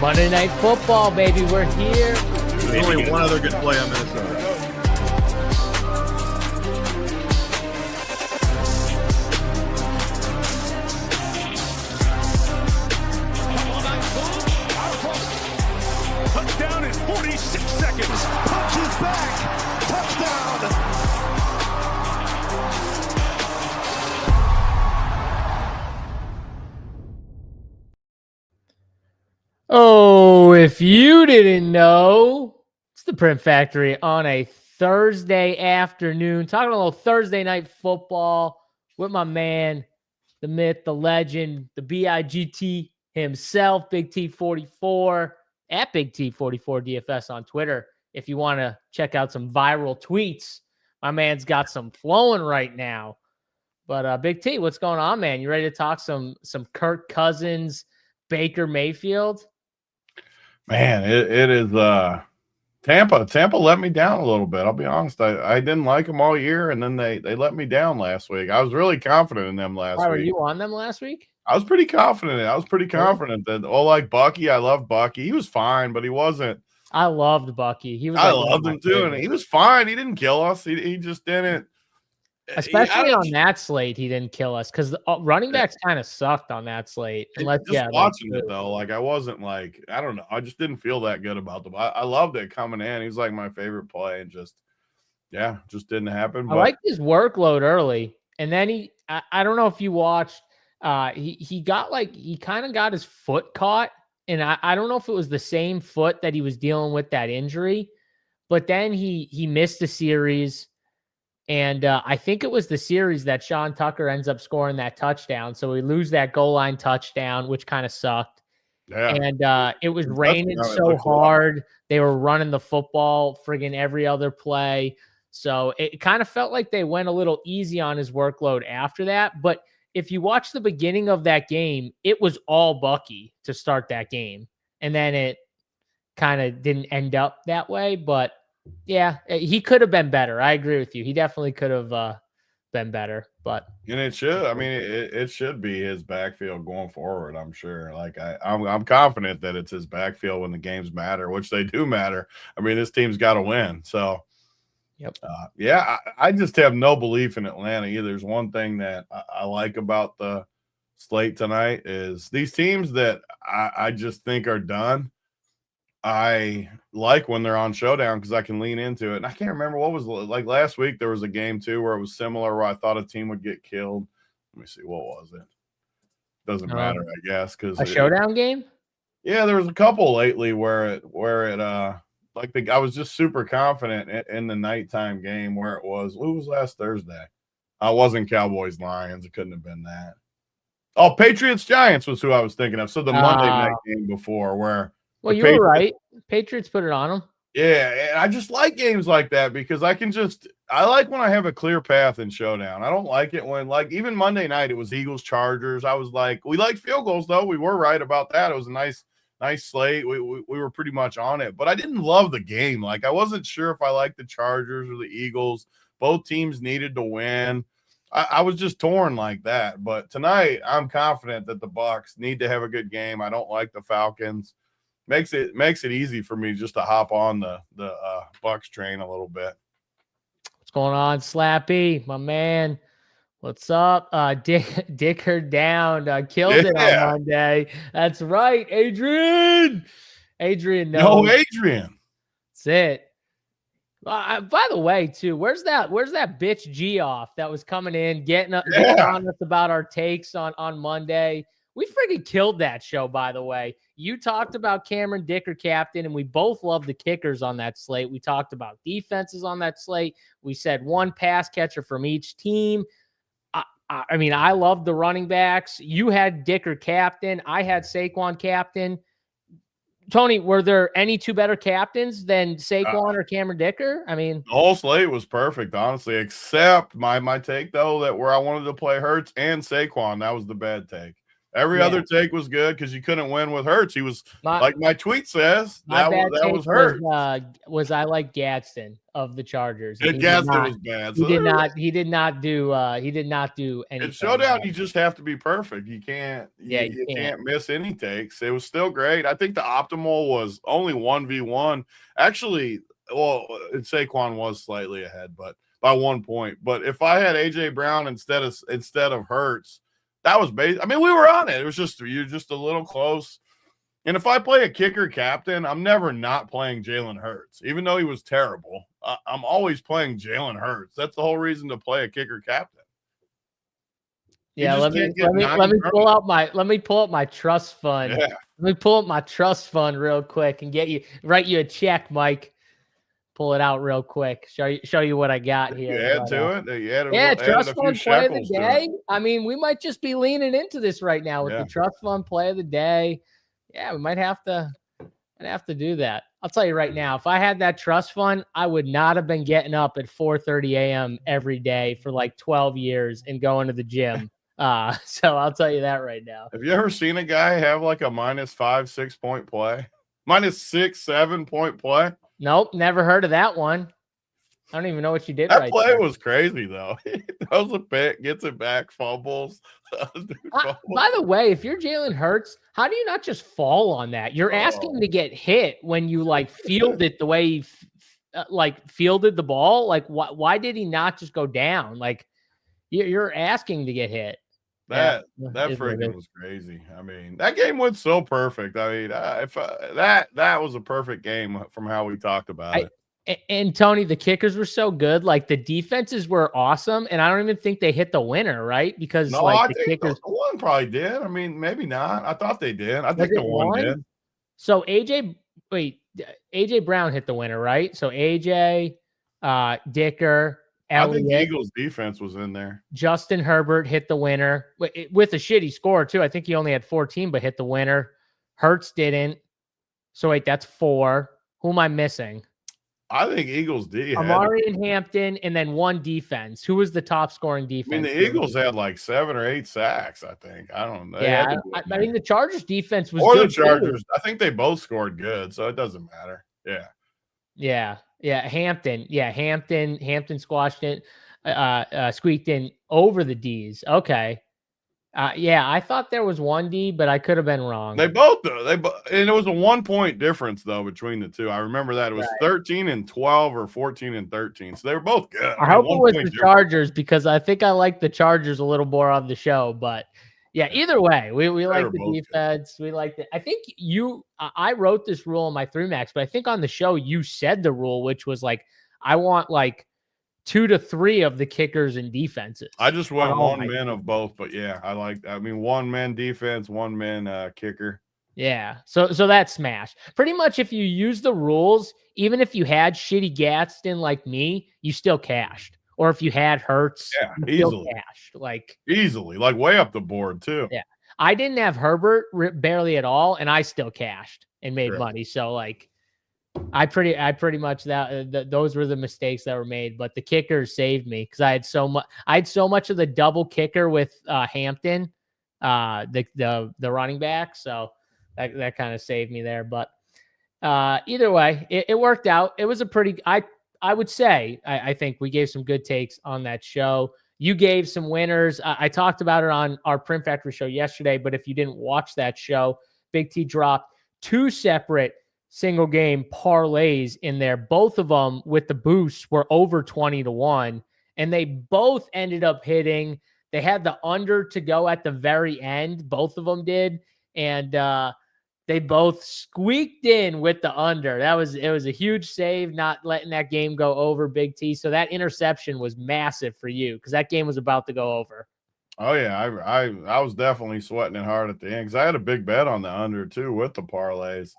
Monday Night Football, baby. We're here. There's only one other good play on Minnesota. Touchdown in 46 seconds. Punches back. Touchdown. Oh, if you didn't know, it's the Print Factory on a Thursday afternoon. Talking a little Thursday night football with my man, the myth, the legend, the BIGT himself, Big T44, at Big T44 DFS on Twitter. If you want to check out some viral tweets, my man's got some flowing right now. But Big T, what's going on, man? You ready to talk some Kirk Cousins, Baker Mayfield? Man, it is Tampa. Tampa let me down a little bit. I'll be honest. I didn't like them all year, and then they let me down last week. I was really confident in them last week. Were you on them last week? I was pretty confident. That like Bucky. I love Bucky. He was fine, but he wasn't. I loved Bucky. I loved him too, and he was fine. He didn't kill us. He just didn't. Especially on that slate, he didn't kill us because running backs kind of sucked on that slate. Watching it though, like I wasn't like, I don't know, I just didn't feel that good about them. I loved it coming in. He's like my favorite play, and just didn't happen. I liked his workload early, and then I don't know if you watched. He kind of got his foot caught, and I don't know if it was the same foot that he was dealing with that injury, but then he missed the series. And I think it was the series that Sean Tucker ends up scoring that touchdown. So we lose that goal line touchdown, which kind of sucked. Yeah. And it was raining so hard. They were running the football friggin' every other play. So it kind of felt like they went a little easy on his workload after that. But if you watch the beginning of that game, it was all Bucky to start that game. And then it kind of didn't end up that way. But yeah, he could have been better. I agree with you. He definitely could have been better, but it should. I mean, it should be his backfield going forward. I'm sure. Like I'm confident that it's his backfield when the games matter, which they do matter. I mean, this team's got to win. So, yep. I just have no belief in Atlanta either. There's one thing that I like about the slate tonight is these teams that I just think are done. I like when they're on Showdown because I can lean into it. And I can't remember what was like last week. There was a game too where it was similar where I thought a team would get killed. Let me see. What was it? Doesn't matter, I guess. Because a Showdown game? Yeah, there was a couple lately where I was just super confident in the nighttime game where it was. Who was last Thursday? I wasn't Cowboys Lions. It couldn't have been that. Oh, Patriots Giants was who I was thinking of. So the Monday night game before where. Well, you were right. Patriots put it on them. Yeah, and I just like games like that because I like when I have a clear path in Showdown. I don't like it when, like, even Monday night, it was Eagles-Chargers. I was like, we liked field goals, though. We were right about that. It was a nice slate. We were pretty much on it. But I didn't love the game. Like, I wasn't sure if I liked the Chargers or the Eagles. Both teams needed to win. I was just torn like that. But tonight, I'm confident that the Bucs need to have a good game. I don't like the Falcons. Makes it easy for me just to hop on the Bucs train a little bit. What's going on, Slappy, my man? What's up? Dick her down. Killed it on Monday. That's right, Adrian. Adrian knows. No, Adrian. That's it. By the way, too, where's that bitch G off that was coming in, getting on us about our takes on Monday? We freaking killed that show, by the way. You talked about Cameron Dicker captain, and we both love the kickers on that slate. We talked about defenses on that slate. We said one pass catcher from each team. I mean, I love the running backs. You had Dicker captain. I had Saquon captain. Tony, were there any two better captains than Saquon or Cameron Dicker? I mean, the whole slate was perfect, honestly, except my take, though, that where I wanted to play Hurts and Saquon. That was the bad take. Every other take was good because you couldn't win with Hurts. He was like my tweet says. That was Hurts. Was I like Gadsden of the Chargers? Gadsden was bad. He did not do anything. In Showdown, you just have to be perfect. You can't. You can't miss any takes. It was still great. I think the optimal was only 1v1. Actually, well, Saquon was slightly ahead, but by 1 point. But if I had AJ Brown instead of Hurts, that was base. I mean, we were on it. It was you're just a little close. And if I play a kicker captain, I'm never not playing Jalen Hurts, even though he was terrible. I'm always playing Jalen Hurts. That's the whole reason to play a kicker captain. Yeah, let me pull up my trust fund. Yeah. Let me pull up my trust fund real quick and write you a check, Mike. Pull it out real quick. Show you what I got here. You add to it. Trust fund play of the day. I mean, we might just be leaning into this right now with the trust fund play of the day. Yeah, we might have to do that. I'll tell you right now, if I had that trust fund, I would not have been getting up at 4:30 a.m. every day for like 12 years and going to the gym. So I'll tell you that right now. Have you ever seen a guy have like a -5, 6 point play? -6, 7 point play? Nope, never heard of that one. I don't even know what you did. That play was crazy though. He throws a pick, gets it back, fumbles. By the way, if you're Jalen Hurts, how do you not just fall on that? You're asking to get hit when you like field it the way he fielded the ball. Like, why did he not just go down? Like, you're asking to get hit. That freaking was crazy. I mean, that game went so perfect. I mean, that was a perfect game from how we talked about it. And Tony, the kickers were so good. Like the defenses were awesome, and I don't even think they hit the winner, right? Because I think the one probably did. I mean, maybe not. I thought they did. I think the one did. So AJ Brown hit the winner, right? So AJ, Dicker, Elliott, I think the Eagles defense was in there. Justin Herbert hit the winner with a shitty score too. I think he only had 14, but hit the winner. Hurts didn't. So wait, that's 4. Who am I missing? I think Eagles D. Amari and Hampton, and then 1 defense. Who was the top scoring defense? I mean, the Eagles had like 7 or 8 sacks, I think. I don't know. Yeah, I mean, the Chargers defense was good. Or the Chargers. Too. I think they both scored good, so it doesn't matter. Yeah. Hampton. Yeah, Hampton squashed it, squeaked in over the D's. Okay. I thought there was 1 D, but I could have been wrong. They both and it was a 1 point difference though between the two. I remember that it was 13 and 12 or 14 and 13. So they were both good. I hope it was the Chargers because I think I like the Chargers a little more on the show. But yeah, either way, we like the defense. We liked it. I think I wrote this rule on my 3max, but I think on the show you said the rule, which was like I want like 2 to 3 of the kickers and defenses. I just went 1 man of both, but yeah, I mean 1 man defense, 1 man kicker. Yeah. So that smashed. Pretty much if you use the rules, even if you had shitty Gadsden like me, you still cashed. Or if you had Hurts, easily cashed. Like easily, like way up the board too. Yeah. I didn't have Herbert barely at all, and I still cashed and made money. So like I pretty much those were the mistakes that were made, but the kicker saved me because I had so much of the double kicker with Hampton, the running back. So that kind of saved me there. But either way, it worked out. It was a pretty. I would say I think we gave some good takes on that show. You gave some winners. I talked about it on our Print Factory show yesterday, but if you didn't watch that show, Big T dropped 2 separate single game parlays in there. Both of them with the boosts were over 20 to 1, and they both ended up hitting. They had the under to go at the very end. Both of them did. And they both squeaked in with the under. It was a huge save, not letting that game go over, Big T. So that interception was massive for you because that game was about to go over. Oh yeah. I was definitely sweating it hard at the end because I had a big bet on the under too with the parlays.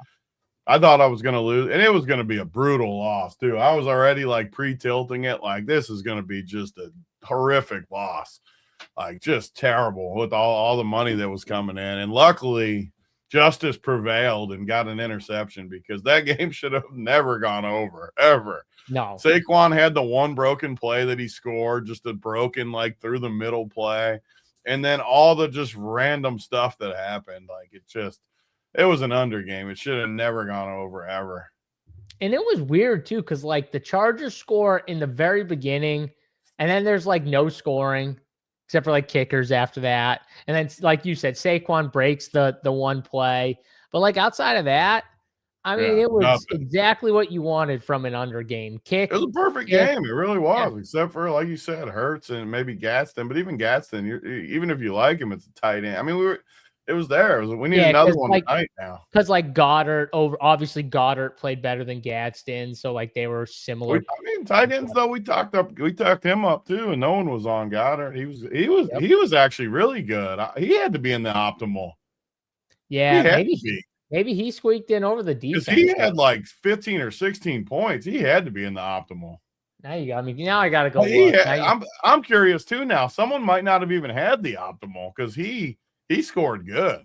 I thought I was going to lose, and it was going to be a brutal loss, too. I was already, like, pre-tilting it. Like, this is going to be just a horrific loss. Like, just terrible with all the money that was coming in. And luckily, justice prevailed and got an interception because that game should have never gone over, ever. No. Saquon had the 1 broken play that he scored, just a broken, like, through the middle play. and then all the just random stuff that happened. Like it was an under game. It should have never gone over ever. And it was weird too, because like the Chargers score in the very beginning, and then there's like no scoring except for like kickers after that. And then, like you said, Saquon breaks the one play. But like outside of that, I mean, it was nothing. exactly what you wanted from an under game. Kick. It was a perfect game. It really was, except for, like you said, Hurts and maybe Gadsden. But even Gadsden, even if you like him, it's a tight end. I mean, it was there. We need another one tonight now. Because like obviously Goddard played better than Gadsden, so like they were similar. I mean, tight ends though, we talked him up too, and no one was on Goddard. He was actually really good. He had to be in the optimal. Yeah, maybe he squeaked in over the defense. Because he had like 15 or 16 points. He had to be in the optimal. Now you got me. Now I got to go. I'm curious too now. Someone might not have even had the optimal because he scored good.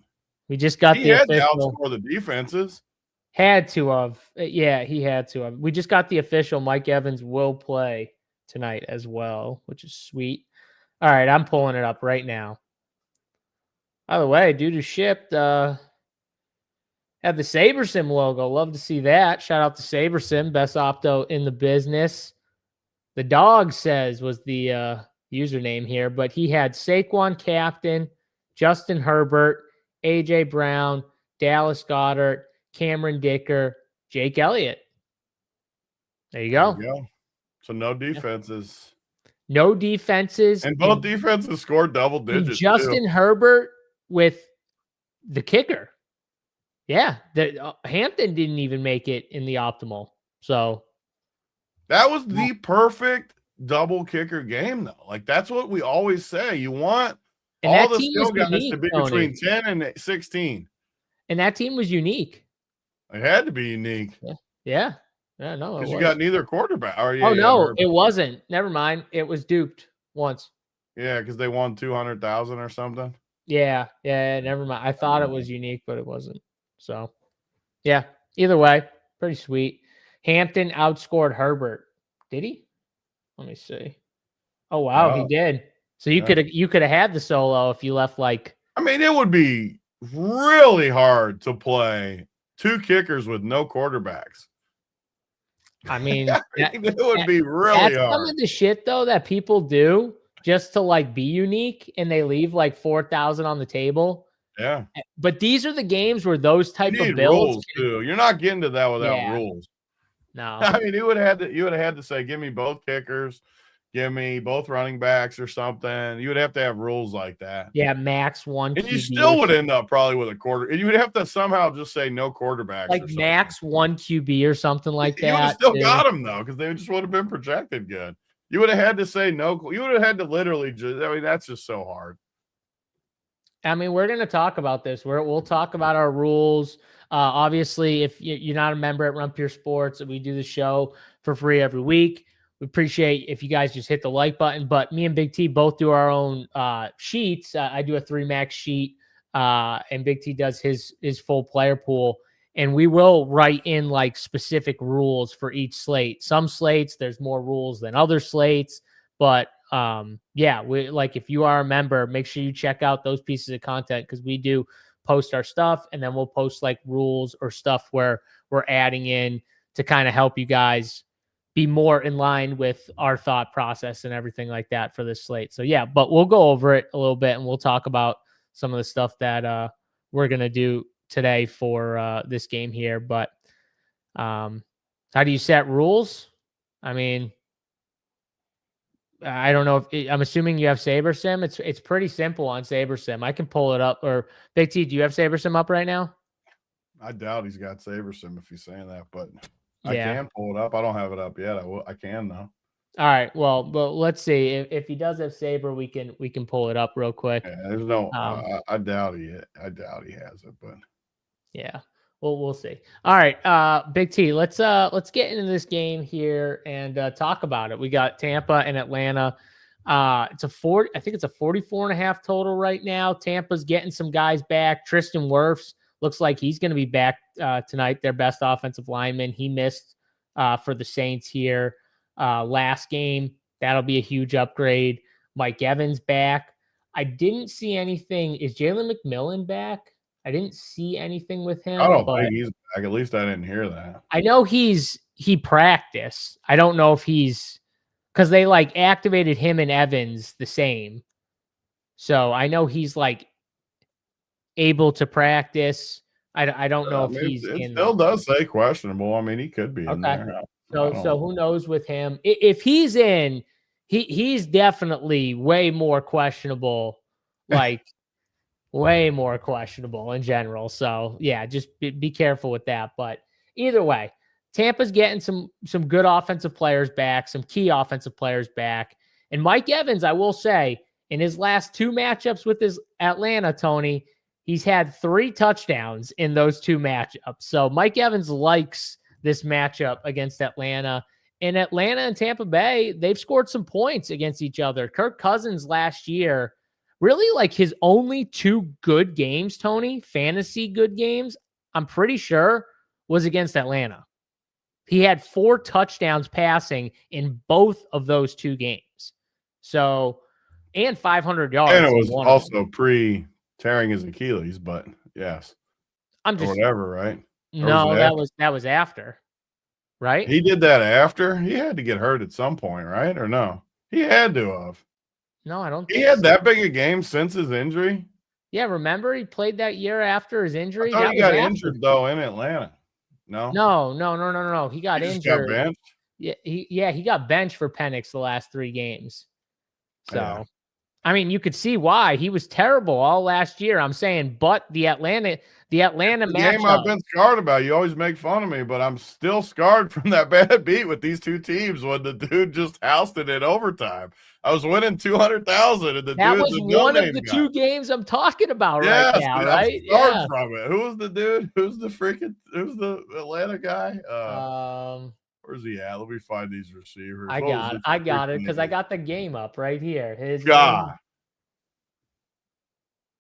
We just got he had to outscore the defenses. Had to have. Yeah, he had to have. We just got the official Mike Evans will play tonight as well, which is sweet. All right, I'm pulling it up right now. By the way, dude who shipped had the SaberSim logo. Love to see that. Shout out to SaberSim, best opto in the business. The dog says was the username here, but he had Saquon captain, Justin Herbert, AJ Brown, Dallas Goedert, Cameron Dicker, Jake Elliott. There you go. So no defenses. No defenses. And both defenses scored double digits. Justin Herbert with the kicker. Yeah. Hampton didn't even make it in the optimal. So that was the perfect double kicker game, though. Like, that's what we always say. You want all the skill guys to be between 10 and 16. And that team was unique. It had to be unique. Yeah. No. Because you got neither quarterback. It wasn't. Never mind. It was duped once. Yeah, because they won 200,000 or something. Yeah. Never mind. I thought it was unique, but it wasn't. So, yeah. Either way, pretty sweet. Hampton outscored Herbert. Did he? Let me see. Oh wow, he did. So you could have had the solo if you left like. I mean, it would be really hard to play two kickers with no quarterbacks. I mean, it would be really hard. Some of the shit though that people do just to like be unique, and they leave like 4,000 on the table. Yeah, but these are the games where those type of builds. Rules too. You're not getting to that without rules. No, I mean, you would have had to say, give me both kickers, give me both running backs or something. You would have to have rules like that. Yeah, max one. And you still would end up probably with a quarter. And you would have to somehow just say no quarterbacks. Like max one QB or something like that. You would have still got them though, because they just would have been projected good. You would have had to say no. You would have had to literally just. I mean, that's just so hard. I mean, we're going to talk about this. We'll talk about our rules. Obviously, if you're not a member at Run Pure Sports, we do the show for free every week. We appreciate if you guys just hit the like button. But me and Big T both do our own sheets. I do a 3-max sheet, and Big T does his full player pool. And we will write in like specific rules for each slate. Some slates, there's more rules than other slates. But we like if you are a member, make sure you check out those pieces of content because we do post our stuff, and then we'll post like rules or stuff where we're adding in to kind of help you guys be more in line with our thought process and everything like that for this slate. So yeah, but we'll go over it a little bit and we'll talk about some of the stuff that we're going to do today for this game here. But how do you set rules? I mean, I don't know if I'm assuming you have SaberSim. It's pretty simple on SaberSim. I can pull it up. Or Big T, do you have SaberSim up right now? I doubt he's got SaberSim if he's saying that, but I can pull it up. I don't have it up yet. I can though. All right. Well, but let's see if he does have Saber, we can pull it up real quick. Yeah, there's no. I doubt he has it, but yeah. Well, we'll see. All right, Big T, let's get into this game here and talk about it. We got Tampa and Atlanta. I think it's a 44.5 total right now. Tampa's getting some guys back. Tristan Wirfs looks like he's going to be back tonight. Their best offensive lineman. He missed for the Saints here last game. That'll be a huge upgrade. Mike Evans back. I didn't see anything. Is Jalen McMillan back? I didn't see anything with him. I don't but think he's back. At least I didn't hear that. I know he practiced. I don't know if because they like activated him and Evans the same. So I know he's like able to practice. I don't know if he's it in still there. does say questionable. I mean, he could be in there. So who knows with him? If he's in, he's definitely way more questionable, like way more questionable in general. So yeah, just be careful with that. But either way, Tampa's getting some good offensive players back, some key offensive players back. And Mike Evans, I will say, in his last 2 matchups with his Atlanta, Tony, he's had 3 touchdowns in those 2 matchups. So Mike Evans likes this matchup against Atlanta. And Atlanta and Tampa Bay, they've scored some points against each other. Kirk Cousins last year, really like his only 2 good games, Tony, fantasy good games, I'm pretty sure, was against Atlanta. He had 4 touchdowns passing in both of those 2 games. So, and 500 yards. And it was also pre-tearing his Achilles, but yes. I'm just or whatever, right? No, that was after. Right? He did that after? He had to get hurt at some point, right? Or no? He had to have. No, I don't think he had that big a game since his injury? Yeah, remember he played that year after his injury? I thought he got injured though in Atlanta. No. No. He got injured. Got benched? Yeah, he got benched for Penix the last 3 games. So, I mean, you could see why. He was terrible all last year. I'm saying, but the Atlanta matchup. Game I've been scarred about. You always make fun of me, but I'm still scarred from that bad beat with these 2 teams when the dude just housed it in overtime. I was winning 200,000, and that was one of the 2 games I'm talking about right now, right? Yeah. From it. Who was the dude? Who's the Atlanta guy? Where's he at? Let me find these receivers. I got it because I got the game up right here.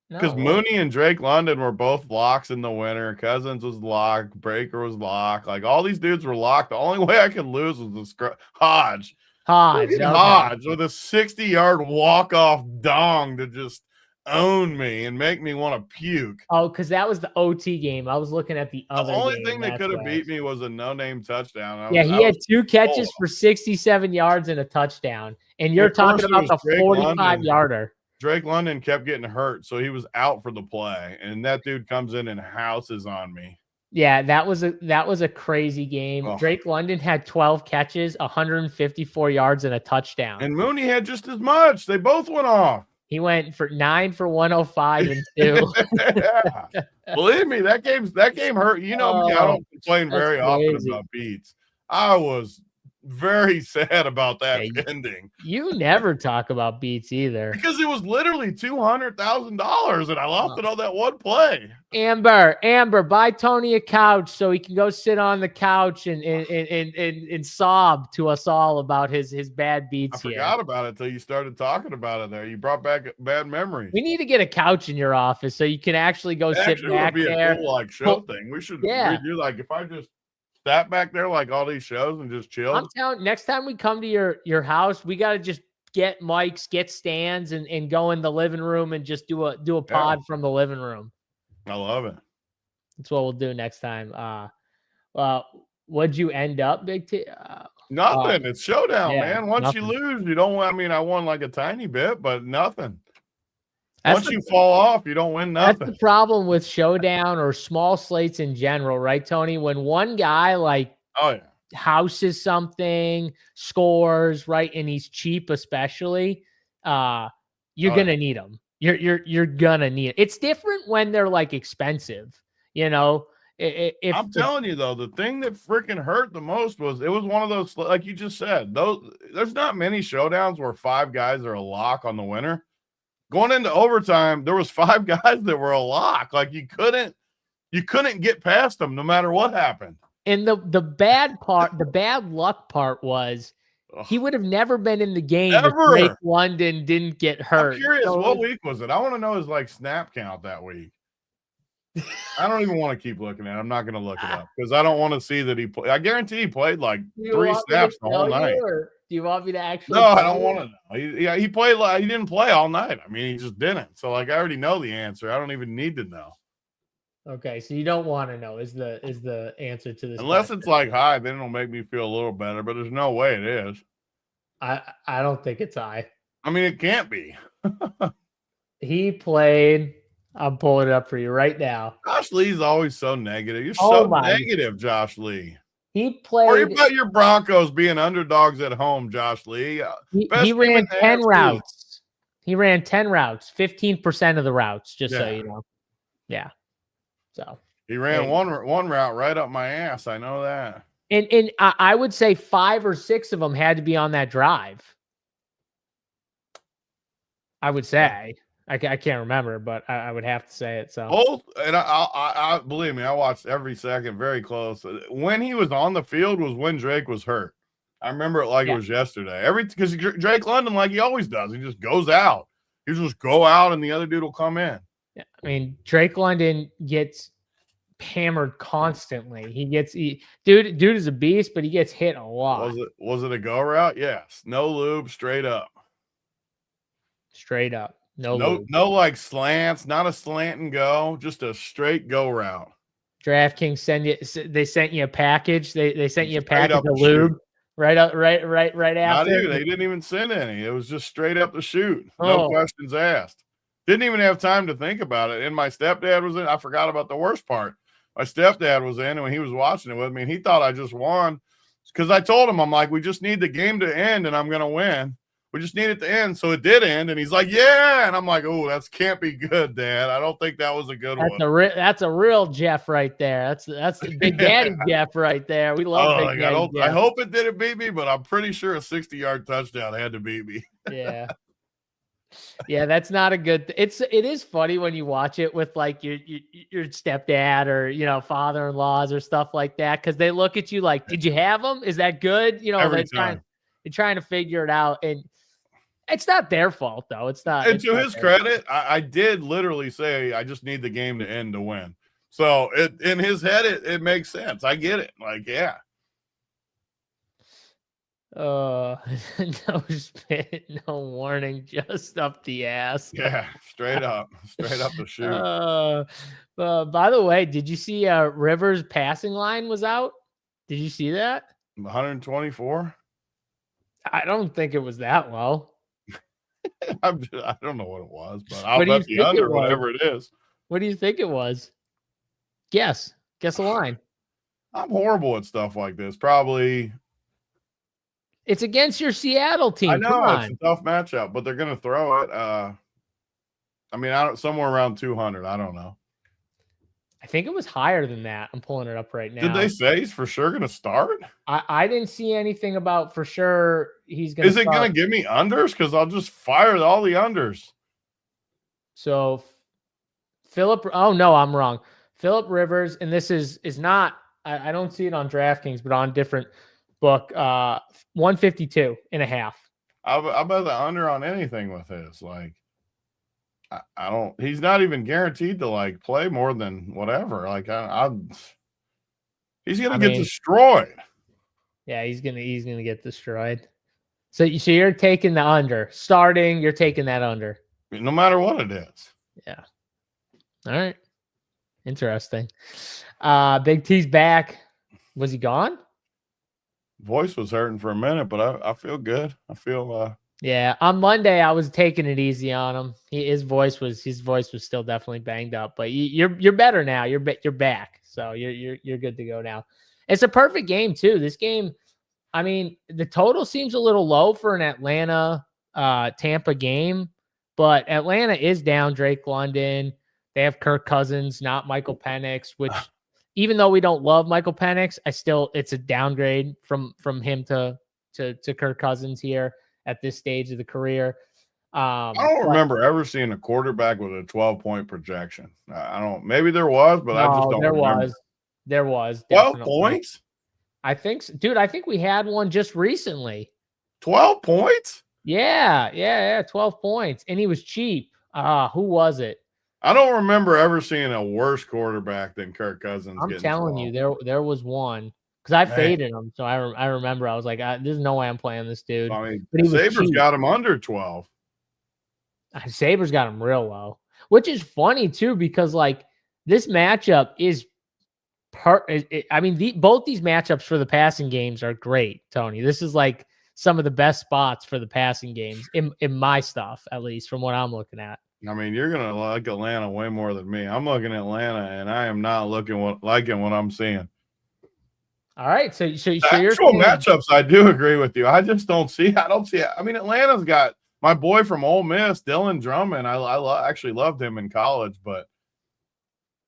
Because Mooney and Drake London were both locks in the winner. Cousins was locked. Breaker was locked. Like all these dudes were locked. The only way I could lose was Hodge. Hodge with a 60-yard walk-off dong to just own me and make me want to puke. Oh, because that was the OT game. I was looking at the other. The only thing that could have beat me was a no-name touchdown. He had 2 catches for 67 yards and a touchdown. And you're talking about the 45-yarder. Drake London kept getting hurt, so he was out for the play. And that dude comes in and houses on me. Yeah, that was a crazy game. Oh. Drake London had 12 catches, 154 yards, and a touchdown. And Mooney had just as much. They both went off. He went for 9 for 105 and 2. Yeah. Believe me, that game hurt. You know me, I don't complain very often about beats. I was very sad about that ending. You never talk about beats either. Because it was literally $200,000 and I lost it on that one play. Amber, buy Tony a couch so he can go sit on the couch and sob to us all about his bad beats here. I forgot about it until you started talking about it there. You brought back bad memories. We need to get a couch in your office so you can actually go sit back there. A cool, show thing. We should redo if I just sat back there like all these shows and just chill. I'm telling, next time we come to your house, we got to just get mics, get stands, and go in the living room and just do a pod from the living room. I love it. That's what we'll do next time. What'd you end up, Big T? Nothing. It's Showdown, man. Once you lose, you don't. I mean, I won like a tiny bit, but nothing. Once you fall off, you don't win nothing. That's the problem with Showdown or small slates in general, right, Tony? When one guy houses something, scores, right, and he's cheap, especially, you're gonna need him. You're gonna need it. It's different when they're like expensive, you know. I'm telling you though, the thing that freaking hurt the most was it was one of those, like you just said, there's not many showdowns where 5 guys are a lock on the winner. Going into overtime, there was 5 guys that were a lock. Like you couldn't get past them no matter what happened. And the bad part, the bad luck part was he would have never been in the game if Drake London didn't get hurt. I'm curious, what week was it? I want to know his snap count that week. I don't even want to keep looking at it. I'm not going to look it up because I don't want to see that he played. I guarantee he played 3 snaps the whole night. Do you want me to actually? No, I don't want to know. He played he didn't play all night. I mean, he just didn't. So like, I already know the answer. I don't even need to know. Okay, so you don't want to know is the answer to this? Unless question. it's like high, then it'll make me feel a little better. But there's no way it is. I don't think it's high. I mean, it can't be. He played. I'm pulling it up for you right now. Josh Lee's always so negative. You're Oh so my. negative, Josh Lee. He played. Worry about your Broncos being underdogs at home, Josh Lee. He ran 10 routes. He ran 10 routes, 15% of the routes, just so you know. Yeah. So he ran one route right up my ass. I know that. And I would say 5 or 6 of them had to be on that drive. I would say. I can't remember, but I would have to say it. So both, and I believe me, I watched every second very close. When he was on the field was when Drake was hurt. I remember it like it was yesterday. Because Drake London, like he always does, he just goes out. He just go out, and the other dude will come in. Yeah, I mean, Drake London gets hammered constantly. Dude is a beast, but he gets hit a lot. Was it a go route? Yes. No lube, straight up. Straight up. No like slants, not a slant and go, just a straight go route. DraftKings they sent you a package. They sent you a package of lube right after. They didn't even send any. It was just straight up the shoot. No questions asked. Didn't even have time to think about it. And my stepdad was in. I forgot about the worst part. My stepdad was in, and when he was watching it with me, and he thought I just won because I told him, I'm like, we just need the game to end, and I'm going to win. We just need it to end. So it did end. And he's like, yeah. And I'm like, oh, that can't be good, Dad. I don't think that was a good one. That's a real Jeff right there. That's the Big Daddy Jeff right there. We love Big Daddy Jeff. I hope it didn't beat me, but I'm pretty sure a 60-yard touchdown had to beat me. Yeah. Yeah, that's not a good it is funny when you watch it with like your stepdad or father-in-laws or stuff like that, because they look at you like, did you have them? Is that good? They're trying to figure it out. And it's not their fault, though. It's not. And to his credit, I did literally say, I just need the game to end to win. So in his head, it makes sense. I get it. Like, yeah. No spit, no warning, just up the ass. Yeah, straight up the shoot. By the way, did you see Rivers' passing line was out? Did you see that? 124. I don't think it was that low. I don't know what it was, but I'll bet the under whatever it is. What do you think it was? Guess the line. I'm horrible at stuff like this. Probably. It's against your Seattle team. I know it's a tough matchup, but they're going to throw it. I mean, somewhere around 200. I don't know. I think it was higher than that. I'm pulling it up right now. Did they say he's for sure going to start? I didn't see anything about for sure he's going to start. Is it going to give me unders? Because I'll just fire all the unders. So oh, no, I'm wrong. Phillip Rivers, and this is not, I don't see it on DraftKings, but on different book, 152.5. I bet the under on anything with this. Like, I don't. He's not even guaranteed to like play more than whatever. Like, he's gonna get destroyed. Yeah, he's gonna get destroyed. So you're taking the under starting. You're taking that under, no matter what it is. Yeah. All right. Interesting. Big T's back. Was he gone? Voice was hurting for a minute, but I feel good. I feel yeah. On Monday, I was taking it easy on him. His voice was still definitely banged up, but you're better now. You're back, so you're good to go now. It's a perfect game too. This game, I mean, the total seems a little low for an Atlanta Tampa game, but Atlanta is down Drake London. They have Kirk Cousins, not Michael Penix, which even though we don't love Michael Penix, it's a downgrade from him to Kirk Cousins here at this stage of the career. I don't remember ever seeing a quarterback with a 12-point projection. I don't. Maybe there was, but I just don't remember. There was 12 points. I think, dude. I think we had one just recently. 12 points. Yeah. 12 points, and he was cheap. Who was it? I don't remember ever seeing a worse quarterback than Kirk Cousins. I'm telling you, there was one. because I faded him. So I remember I was like, there's no way I'm playing this dude. I mean, But he was Sabres cheap. got him under 12. Sabres got him real low, which is funny too, because like this matchup is both these matchups for the passing games are great, Tony. This is like some of the best spots for the passing games in my stuff, at least from what I'm looking at. I mean, you're gonna like Atlanta way more than me. I'm looking at Atlanta, and I am not liking what I'm seeing. All right, so you're actual matchups. I do agree with you. I just don't see. I don't see it. I mean, Atlanta's got my boy from Ole Miss, Dylan Drummond. I actually loved him in college, but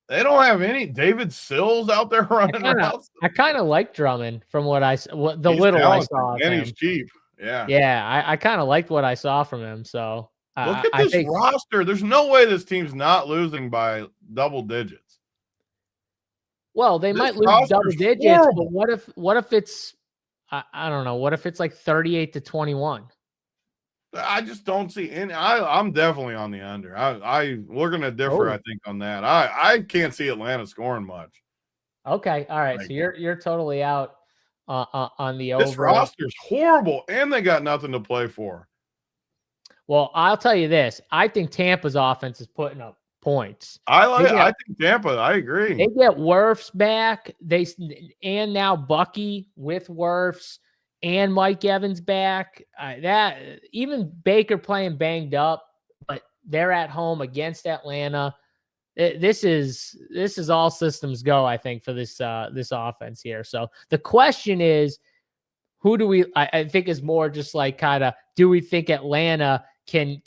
they don't have any David Sills out there running around. I kind of like Drummond from what I saw. He's talented, and he's cheap. Yeah, I kind of liked what I saw from him. So look at this roster. There's no way this team's not losing by double digits. Well, they might lose double digits, horrible. But what if it's I don't know. What if it's like 38-21? I just don't see any. I'm definitely on the under. We're gonna differ, I think, on that. I can't see Atlanta scoring much. Okay, all right. So you're totally out on the over. This roster's horrible, and they got nothing to play for. Well, I'll tell you this. I think Tampa's offense is putting up points. I think Tampa. I agree. They get Wirfs back. And now Bucky with Wirfs and Mike Evans back. That even Baker playing banged up, but they're at home against Atlanta. This is all systems go, I think, for this offense here. So the question is, who do we? I think is more just like kind of, do we think Atlanta can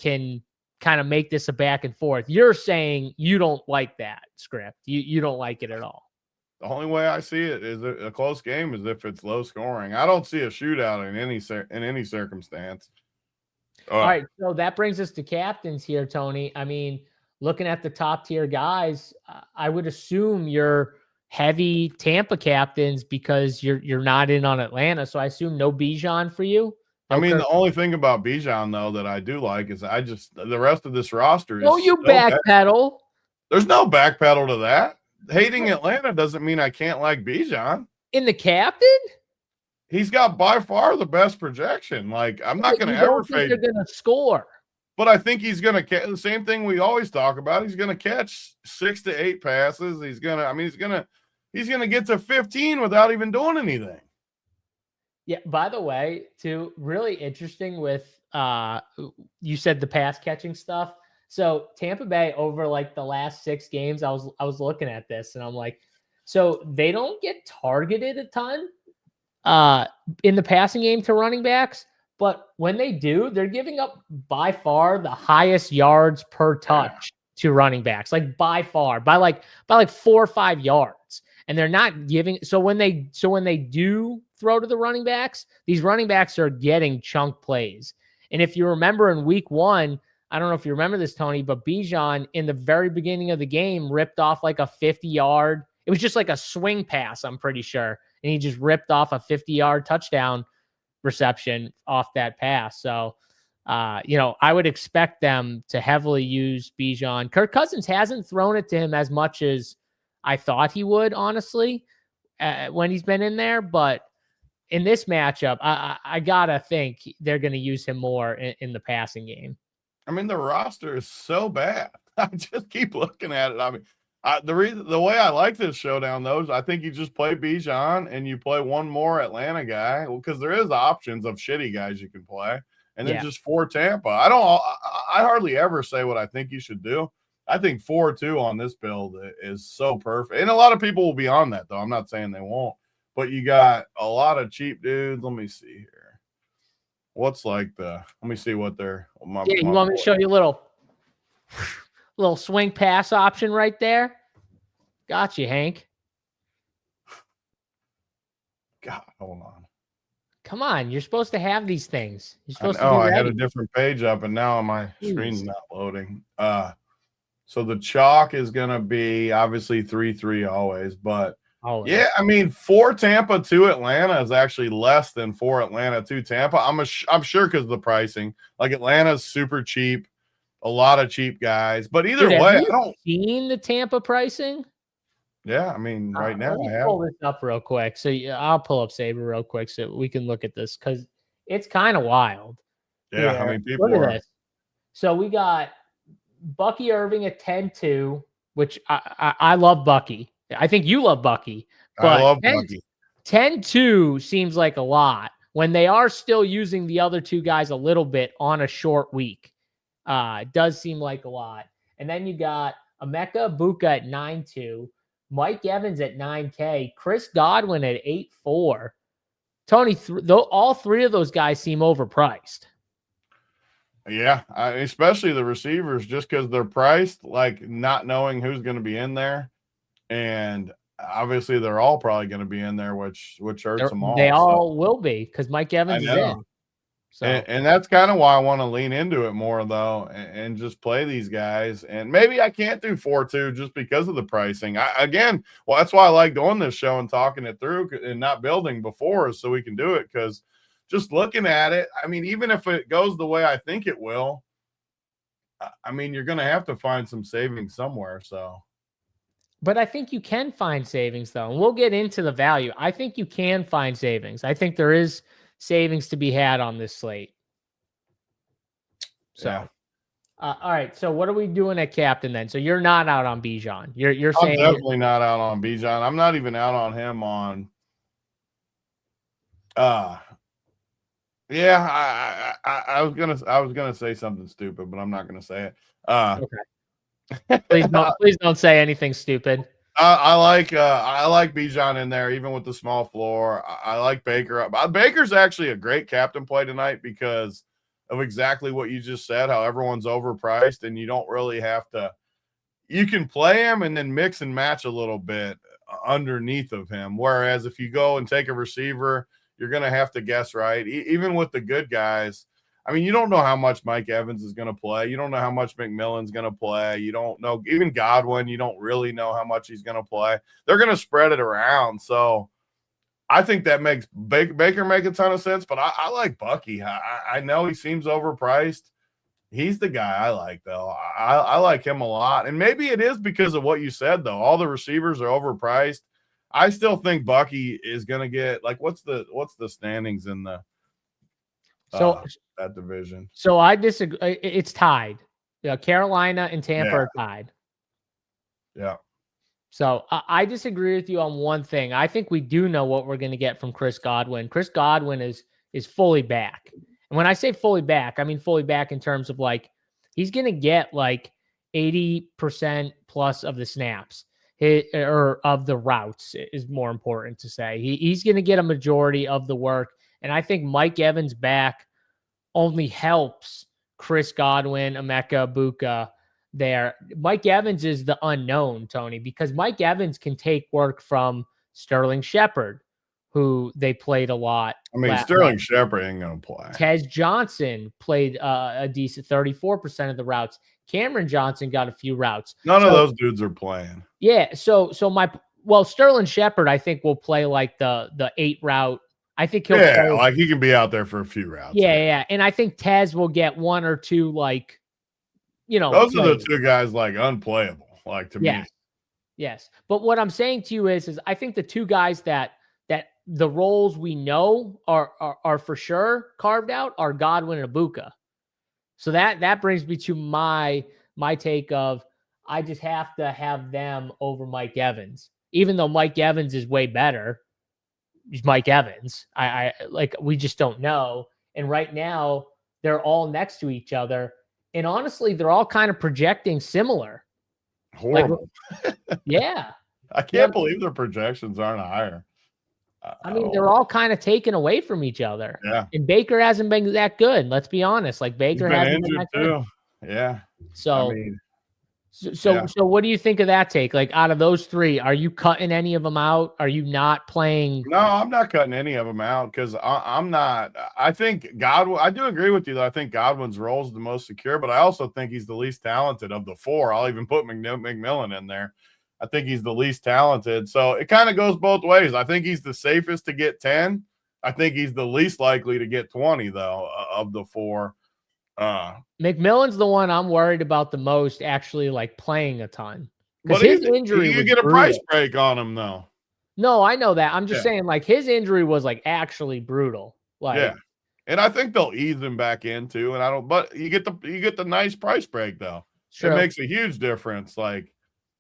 kind of make this a back and forth? You're saying you don't like that script. You don't like it at all. The only way I see it is a close game is if it's low scoring. I don't see a shootout in any circumstance. All right, so that brings us to captains here, Tony. I mean, looking at the top tier guys, I would assume you're heavy Tampa captains because you're not in on Atlanta. So I assume no Bijan for you. I mean, the only thing about Bijan though that I do like is the rest of this roster is. No, you backpedal. There's no backpedal to that. Hating Atlanta doesn't mean I can't like Bijan. In the captain? He's got by far the best projection. Like, I'm not going to ever fade. They're going to score. But I think he's going to catch the same thing we always talk about. He's going to catch 6 to 8 passes. He's going to get to 15 without even doing anything. Yeah. By the way, too, really interesting with you said the pass catching stuff. So Tampa Bay over like the last 6 games, I was looking at this and I'm like, so they don't get targeted a ton in the passing game to running backs, but when they do, they're giving up by far the highest yards per touch to running backs, like by far, by like 4 or 5 yards. And they're not giving. So when they do throw to the running backs, these running backs are getting chunk plays. And if you remember in week 1, I don't know if you remember this, Tony, but Bijan in the very beginning of the game ripped off like a 50-yard. It was just like a swing pass, I'm pretty sure. And he just ripped off a 50-yard touchdown reception off that pass. So, I would expect them to heavily use Bijan. Kirk Cousins hasn't thrown it to him as much as I thought he would, honestly, when he's been in there. But in this matchup, I got to think they're going to use him more in the passing game. I mean, the roster is so bad. I just keep looking at it. I mean, the way I like this showdown, though, is I think you just play Bijan and you play one more Atlanta guy because there is options of shitty guys you can play, and then just 4 Tampa. I hardly ever say what I think you should do. I think 4-2 on this build is so perfect, and a lot of people will be on that though. I'm not saying they won't, but you got a lot of cheap dudes. Let me see here. What's like let me see what they're. You want me to show you a little swing pass option right there? Got you, Hank. God, hold on. Come on, you're supposed to have these things. You're supposed to. Oh, I had a different page up, and now my screen's not loading. So the chalk is gonna be obviously 3-3 always, but. Yeah, I mean, 4 Tampa to Atlanta is actually less than 4 Atlanta to Tampa. I'm sure because of the pricing. Like Atlanta's super cheap, a lot of cheap guys. But either way, have you seen the Tampa pricing? Yeah, I mean, right now let me I have. pull this up real quick. So I'll pull up Saber real quick so we can look at this because it's kind of wild. Yeah, I Here, mean, people look at are. this. So we got Bucky Irving at 10-2, which I love Bucky. I think you love Bucky, I but love Bucky. 10-2 seems like a lot when they are still using the other two guys a little bit on a short week. It does seem like a lot. And then you got Emeka Buka at 9-2, Mike Evans at 9K, Chris Godwin at 8-4. Tony, all three of those guys seem overpriced. Yeah, especially the receivers, just because they're priced, like not knowing who's going to be in there, and obviously they're all probably going to be in there, which hurts them all. They all will be because Mike Evans is in. So. And that's kind of why I want to lean into it more, though, and just play these guys. And maybe I can't do 4-2 just because of the pricing. That's why I like doing this show and talking it through and not building before so we can do it, because just looking at it, I mean, even if it goes the way I think it will, I mean, you're going to have to find some savings somewhere. So, but I think you can find savings, though, and we'll get into the value. I think you can find savings. I think there is savings to be had on this slate. So, yeah. All right. So, what are we doing at captain then? So, you're not out on Bijan. You're saying I'm definitely not out on Bijan. I'm not even out on him on. Yeah, I was gonna say something stupid, but I'm not gonna say it. Okay. Please don't say anything stupid. I like Bijan in there, even with the small floor. I like Baker. Baker's actually a great captain play tonight because of exactly what you just said, how everyone's overpriced and you don't really have to. You can play him and then mix and match a little bit underneath of him. Whereas if you go and take a receiver, you're going to have to guess right. Even with the good guys, I mean, you don't know how much Mike Evans is going to play. You don't know how much McMillan's going to play. You don't know, even Godwin, you don't really know how much he's going to play. They're going to spread it around. So I think that makes Baker make a ton of sense, but I like Bucky. I know he seems overpriced. He's the guy I like, though. I like him a lot. And maybe it is because of what you said, though. All the receivers are overpriced. I still think Bucky is going to get, like, what's the standings in the that division? So I disagree. It's tied. Carolina and Tampa are tied. Yeah. So I disagree with you on one thing. I think we do know what we're going to get from Chris Godwin. Chris Godwin is fully back. And when I say fully back, I mean fully back in terms of like he's going to get like 80% plus of the snaps. Or of the routes is more important to say. He's going to get a majority of the work. And I think Mike Evans back only helps Chris Godwin, Emeka Buka there. Mike Evans is the unknown, Tony, because Mike Evans can take work from Sterling Shepard, who they played a lot. I mean, Sterling Shepard ain't going to play. Tez Johnson played a decent 34% of the routes. Cameron Johnson got a few routes. None of those dudes are playing. Yeah. So Sterling Shepard, I think, will play like the 8 route. I think he'll play, like he can be out there for a few routes. Yeah. And I think Tez will get 1 or 2, like, those are the 2 guys like unplayable, like to me. Yes. But what I'm saying to you is I think the 2 guys that the roles we know are for sure carved out are Godwin and Ibuka. So that brings me to my take of I just have to have them over Mike Evans, even though Mike Evans is way better. He's Mike Evans. I we just don't know. And right now they're all next to each other. And honestly, they're all kind of projecting similar. Horrible. Yeah. I can't believe their projections aren't higher. I mean, they're all kind of taken away from each other. Yeah. And Baker hasn't been that good. Let's be honest. Like Baker hasn't been that good. Yeah. So, So what do you think of that take? Like out of those 3, are you cutting any of them out? Are you not playing? No, I'm not cutting any of them out because I'm not. I think Godwin. I do agree with you, though. I think Godwin's role is the most secure, but I also think he's the least talented of the 4. I'll even put McMillan in there. I think he's the least talented. So it kind of goes both ways. I think he's the safest to get 10. I think he's the least likely to get 20, though, of the 4. McMillan's the one I'm worried about the most, actually, like playing a ton. Because his injury you was get a brutal. price break on him though. No, I know that. I'm just saying, like, his injury was like actually brutal. Like, Yeah. And I think they'll ease him back into, but you get the nice price break though. sure. It makes a huge difference. Like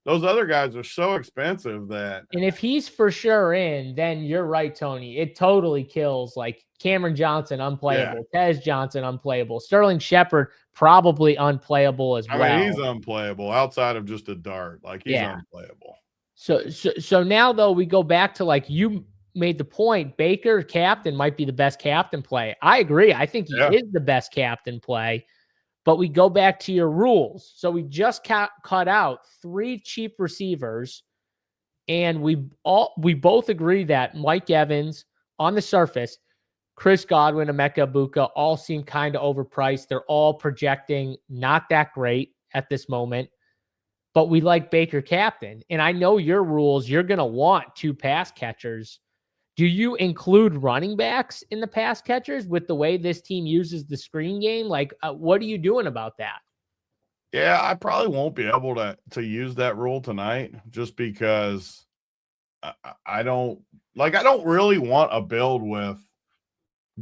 those other guys are so expensive that. And if he's for sure in, then you're right, Tony. It totally kills like Cameron Johnson unplayable, Tez Johnson unplayable, Sterling Shepard probably unplayable as well. I mean, he's unplayable outside of just a dart. Like he's unplayable. So now though we go back to like you made the point, Baker captain might be the best captain play. I agree. I think he is the best captain play, but we go back to your rules. So we just cut out 3 cheap receivers, and we both agree that Mike Evans on the surface, Chris Godwin, Emeka Egbuka all seem kind of overpriced. They're all projecting not that great at this moment. But we like Baker captain. And I know your rules, you're going to want 2 pass catchers. Do you include running backs in the pass catchers with the way this team uses the screen game? Like, what are you doing about that? Yeah, I probably won't be able to use that rule tonight just because I don't really want a build with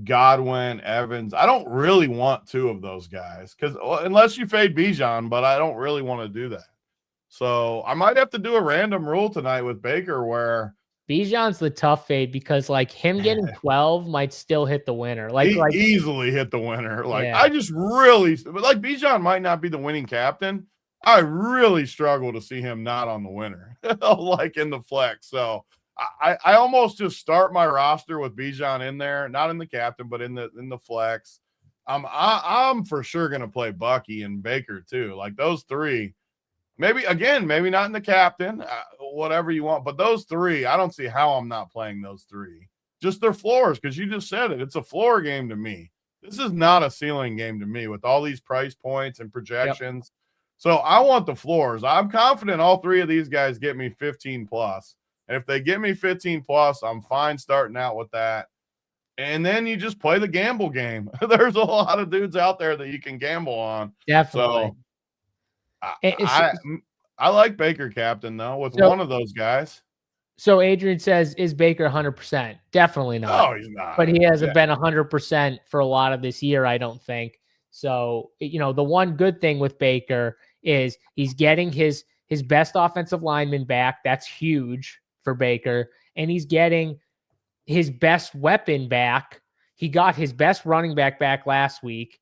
Godwin, Evans. I don't really want 2 of those guys because unless you fade Bijan, but I don't really want to do that. So I might have to do a random rule tonight with Baker where Bijan's the tough fade because like him getting 12 might still hit the winner. Like easily hit the winner. Like I just really, but like Bijan might not be the winning captain. I really struggle to see him not on the winner, like in the flex. So I almost just start my roster with Bijan in there, not in the captain, but in the flex. I'm for sure gonna play Bucky and Baker too. Like those 3. Maybe not in the captain, whatever you want. But those 3, I don't see how I'm not playing those 3. Just their floors, because you just said it. It's a floor game to me. This is not a ceiling game to me with all these price points and projections. Yep. So I want the floors. I'm confident all 3 of these guys get me 15 plus. And if they get me 15 plus, I'm fine starting out with that. And then you just play the gamble game. There's a lot of dudes out there that you can gamble on. Definitely. So, I like Baker captain though with one of those guys. So Adrian says, is Baker 100%? Definitely not. No, he's not. But he hasn't been 100% for a lot of this year, I don't think. So, the one good thing with Baker is he's getting his best offensive lineman back. That's huge for Baker. And he's getting his best weapon back. He got his best running back last week.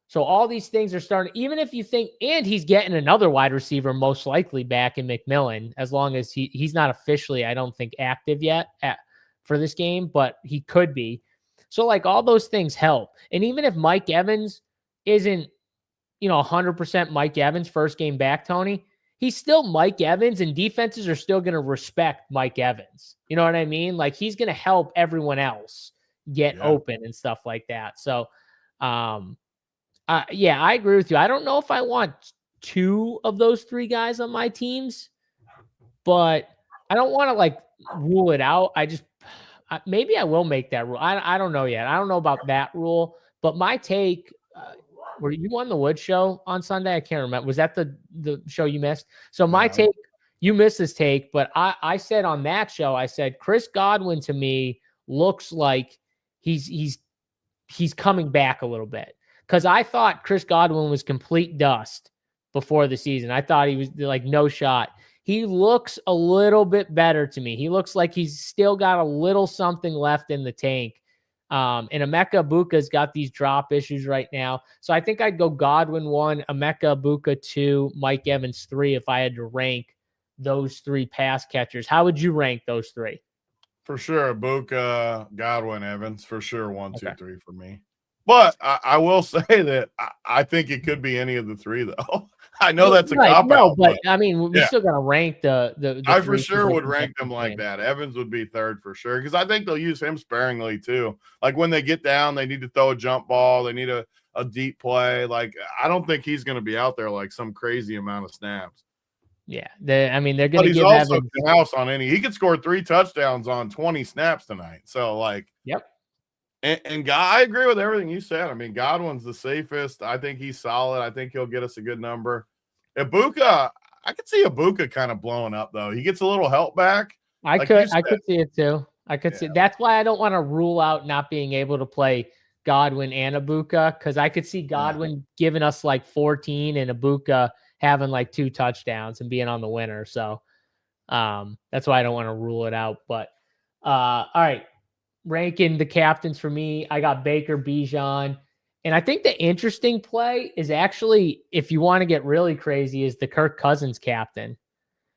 So all these things are starting, even if you think, and he's getting another wide receiver most likely back in McMillan, as long as he's not officially, I don't think, active yet for this game, but he could be. So like all those things help. And even if Mike Evans isn't, 100% Mike Evans first game back, Tony, he's still Mike Evans, and defenses are still going to respect Mike Evans. You know what I mean? Like he's going to help everyone else get open and stuff like that. So, I agree with you. I don't know if I want 2 of those 3 guys on my teams, but I don't want to like rule it out. Maybe I will make that rule. I don't know yet. I don't know about that rule, but my take, were you on the Wood show on Sunday? I can't remember. Was that the show you missed? So my take, you missed this take, but I said on that show, I said, Chris Godwin to me looks like he's coming back a little bit. Because I thought Chris Godwin was complete dust before the season. I thought he was like no shot. He looks a little bit better to me. He looks like he's still got a little something left in the tank. And Emeka Egbuka's got these drop issues right now. So I think I'd go Godwin 1, Emeka Egbuka 2, Mike Evans 3 if I had to rank those 3 pass catchers. How would you rank those 3? For sure, Egbuka, Godwin, Evans. For sure, 1, 2, 3 for me. But I will say that I think it could be any of the 3, though. I know that's a cop-out. No, but I mean, we still got to rank the I for sure would rank them like that. Evans would be 3rd for sure because I think they'll use him sparingly too. Like when they get down, they need to throw a jump ball. They need a deep play. Like I don't think he's going to be out there like some crazy amount of snaps. Yeah, they're going to give He's also the house on any. He could score 3 touchdowns on 20 snaps tonight. So like, yep. And I agree with everything you said. I mean, Godwin's the safest. I think he's solid. I think he'll get us a good number. Egbuka, I could see Ibuka kind of blowing up though. He gets a little help back. I Like you could see it too. I could see. That's why I don't want to rule out not being able to play Godwin and Ibuka, because I could see Godwin giving us like 14 and Ibuka having like 2 touchdowns and being on the winner. So that's why I don't want to rule it out. But all right, ranking the captains for me, I got Baker, Bijan. And I think the interesting play is actually, if you want to get really crazy, is the Kirk Cousins captain.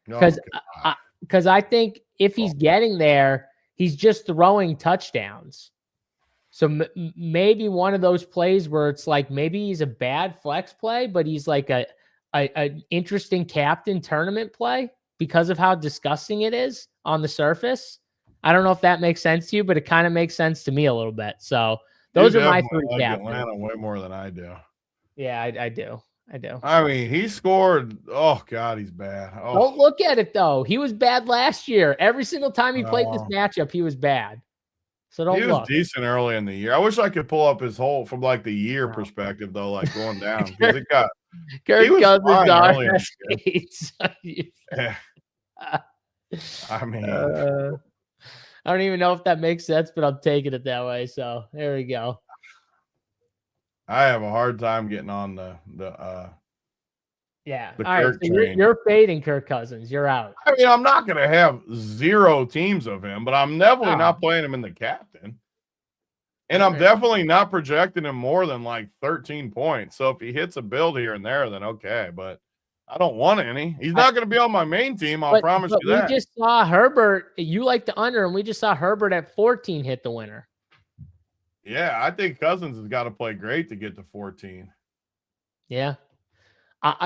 Because I think if he's getting there, he's just throwing touchdowns. So maybe one of those plays where it's like maybe he's a bad flex play, but he's like an interesting captain tournament play because of how disgusting it is on the surface. I don't know if that makes sense to you, but it kind of makes sense to me a little bit. So those are my 3 captains. Atlanta way more than I do. Yeah, I do. I mean, he scored. Oh God, he's bad. Oh. Don't look at it though. He was bad last year. Every single time he played this matchup, he was bad. So don't look. He was decent early in the year. I wish I could pull up his whole from like the year perspective though, like going down because it got. Kirk Cousins Yeah. I mean, I don't even know if that makes sense, but I'm taking it that way. So there we go. I have a hard time getting on the yeah. The all right, so you're fading Kirk Cousins. You're out. I mean, I'm not going to have 0 teams of him, but I'm definitely not playing him in the captain. And I'm definitely not projecting him more than like 13 points. So if he hits a build here and there, then okay. But I don't want any. He's not going to be on my main team. I'll promise you that. We just saw Herbert. You like the under, and we just saw Herbert at 14 hit the winner. Yeah, I think Cousins has got to play great to get to 14. Yeah.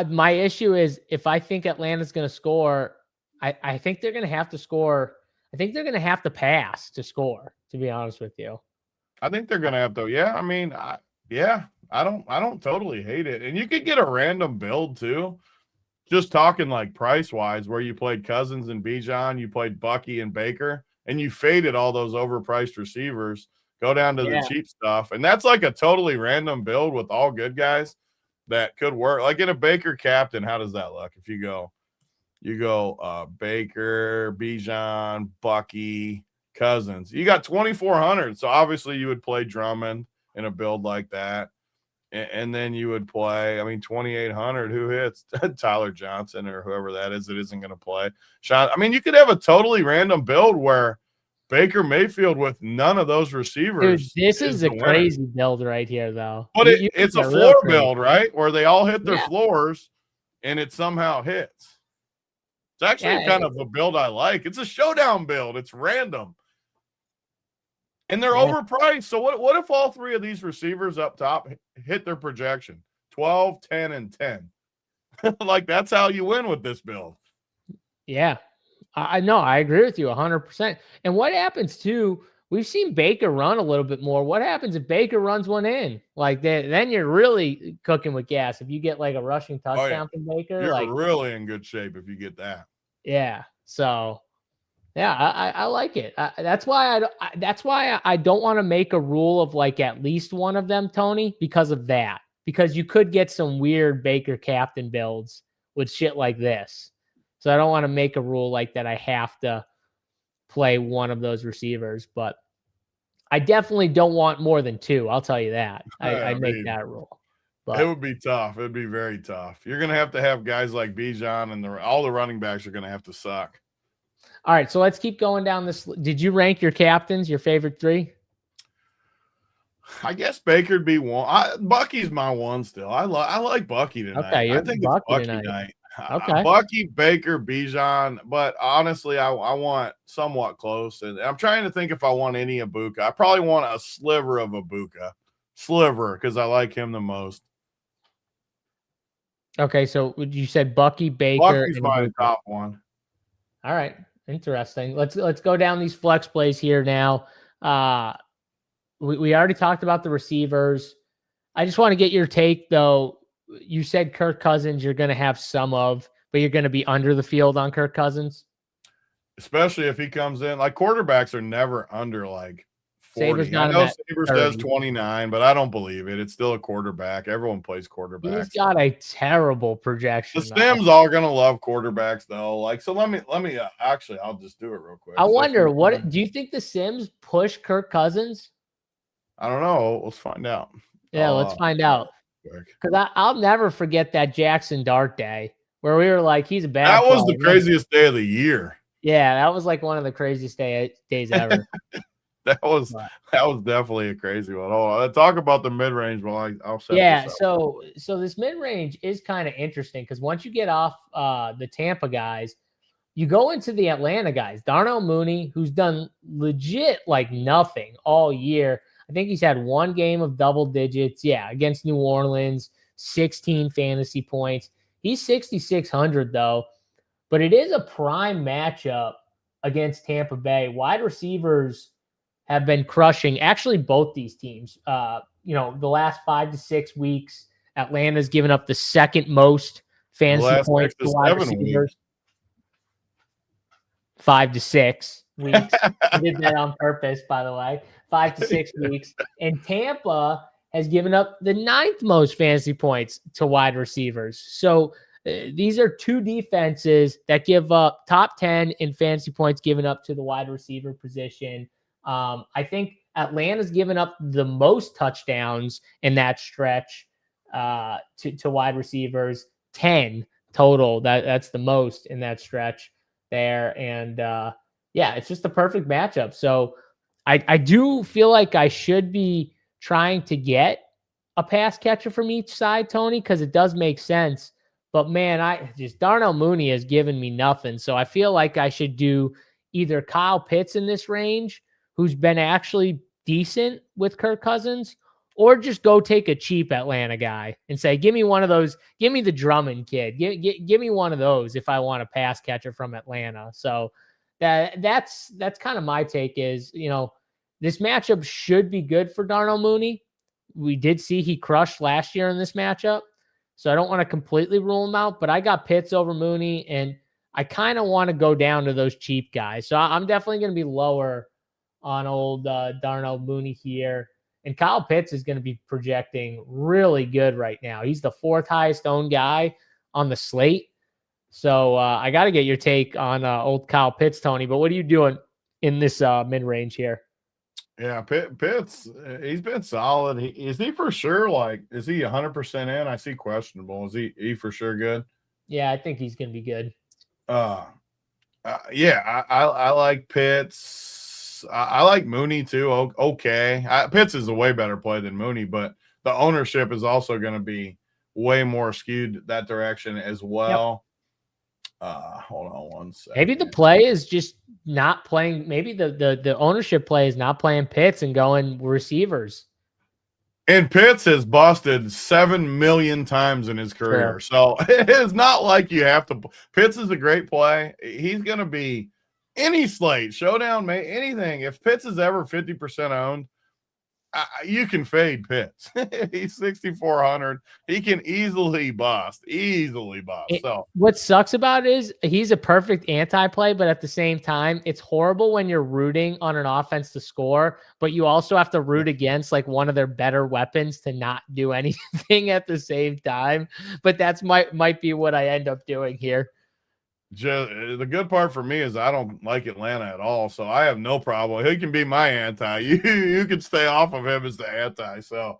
My issue is if I think Atlanta's going to score, I think they're going to have to score. I think they're going to have to pass to score, to be honest with you. I think they're going to have to. Yeah, I mean, I don't totally hate it. And you could get a random build too. Just talking like price-wise, where you played Cousins and Bijan, you played Bucky and Baker, and you faded all those overpriced receivers. Go down to the cheap stuff. And that's like a totally random build with all good guys that could work. Like in a Baker captain, how does that look? If you go Baker, Bijan, Bucky, Cousins. You got 2,400. So obviously you would play Drummond in a build like that. And then you would play, 2,800. Who hits? Tyler Johnson or whoever that is that isn't going to play. You could have a totally random build where Baker Mayfield with none of those receivers. Dude, this is a crazy build right here, though. But it's a floor build, right? Where they all hit their floors and it somehow hits. It's actually kind of a build I like. It's a showdown build. It's random. And they're overpriced. So what if all 3 of these receivers up top hit their projection? 12, 10, and 10. Like, that's how you win with this build. Yeah. I know. I agree with you 100%. And what happens too, we've seen Baker run a little bit more. What happens if Baker runs one in? Like then you're really cooking with gas. If you get like a rushing touchdown from Baker, you're really in good shape if you get that. Yeah. So yeah, I like it. That's why I don't want to make a rule of like at least one of them, Tony, because of that. Because you could get some weird Baker captain builds with shit like this. So I don't want to make a rule like that. I have to play one of those receivers, but I definitely don't want more than 2. I'll tell you that. I make that rule. But it would be tough. It would be very tough. You're going to have guys like Bijan and all the running backs are going to have to suck. All right, so let's keep going down this. Did you rank your captains, your favorite 3? I guess Baker'd be one. Bucky's my one still. I like Bucky tonight. Okay, I think it's Bucky tonight. Okay. Bucky, Baker, Bijan, but honestly, I want somewhat close. And I'm trying to think if I want any Ibuka. I probably want a sliver of Ibuka. Sliver, because I like him the most. Okay, so you said Bucky, Baker. Bucky's my top one. All right, interesting. Let's go down these flex plays here now. We already talked about the receivers. I just want to get your take, though. You said Kirk Cousins you're going to have some of, but you're going to be under the field on Kirk Cousins? Especially if he comes in. Like, quarterbacks are never under, like, Sabres 40. got I him know at Saber 30. says 29, but I don't believe it. It's still a quarterback. Everyone plays quarterbacks. He's got a terrible The projection. Sims are gonna love quarterbacks though. Like, so let me actually I'll just do it real quick. I So wonder, what do you think the Sims push Kirk Cousins? I don't know. Let's find out. Yeah, let's find out. Quick. Because I'll never forget that Jackson Dart day where we were like, he's a bad That was player. the craziest day of the year. Yeah, that was like one of the craziest days ever. That was definitely a crazy one. Hold on. Talk about the mid range while I'll set Yeah, this up. so this mid range is kind of interesting because once you get off the Tampa guys, you go into the Atlanta guys. Darnell Mooney, who's done legit like nothing all year. I think he's had one game of double digits. Yeah, against New Orleans, 16 fantasy points. He's 6,600 though, but it is a prime matchup against Tampa Bay. Wide receivers have been crushing actually both these teams. The last 5 to 6 weeks, Atlanta's given up the second most fantasy points to wide receivers. 5 to 6 weeks. I did that on purpose, by the way. 5 to 6 weeks. And Tampa has given up the 9th most fantasy points to wide receivers. So these are two defenses that give up top 10 in fantasy points given up to the wide receiver position. I think Atlanta's given up the most touchdowns in that stretch to wide receivers, 10 total. That's the most in that stretch there. And it's just a perfect matchup. So I do feel like I should be trying to get a pass catcher from each side, Tony, because it does make sense. But man, Darnell Mooney has given me nothing. So I feel like I should do either Kyle Pitts in this range, who's been actually decent with Kirk Cousins, or just go take a cheap Atlanta guy and say, give me one of those. Give me the Drummond kid. Give me one of those if I want a pass catcher from Atlanta. So that's kind of my take is, this matchup should be good for Darnell Mooney. We did see he crushed last year in this matchup. So I don't want to completely rule him out, but I got Pitts over Mooney, and I kind of want to go down to those cheap guys. So I'm definitely going to be lower on old Darnell Mooney here. And Kyle Pitts is going to be projecting really good right now. He's the 4th highest owned guy on the slate. So I got to get your take on old Kyle Pitts, Tony. But what are you doing in this mid-range here? Yeah, Pitts, he's been solid. Is he for sure? Is he 100% in? I see questionable. Is he for sure good? Yeah, I think he's going to be good. I like Pitts. I like Mooney too. Okay. Pitts is a way better play than Mooney, but the ownership is also going to be way more skewed that direction as well. Hold on one second. Maybe the play is just not playing. Maybe the ownership play is not playing Pitts and going receivers. And Pitts has busted 7 million times in his career. Sure. So it's not like you have to. Pitts is a great play. He's going to be any slate, Showdown, anything. If Pitts is ever 50% owned, you can fade Pitts. He's 6,400. He can easily bust. So what sucks about it is he's a perfect anti-play, but at the same time, it's horrible when you're rooting on an offense to score, but you also have to root against like one of their better weapons to not do anything at the same time. But that's might be what I end up doing here. The good part for me is I don't like Atlanta at all, so I have no problem. He can be my anti. You can stay off of him as the anti. So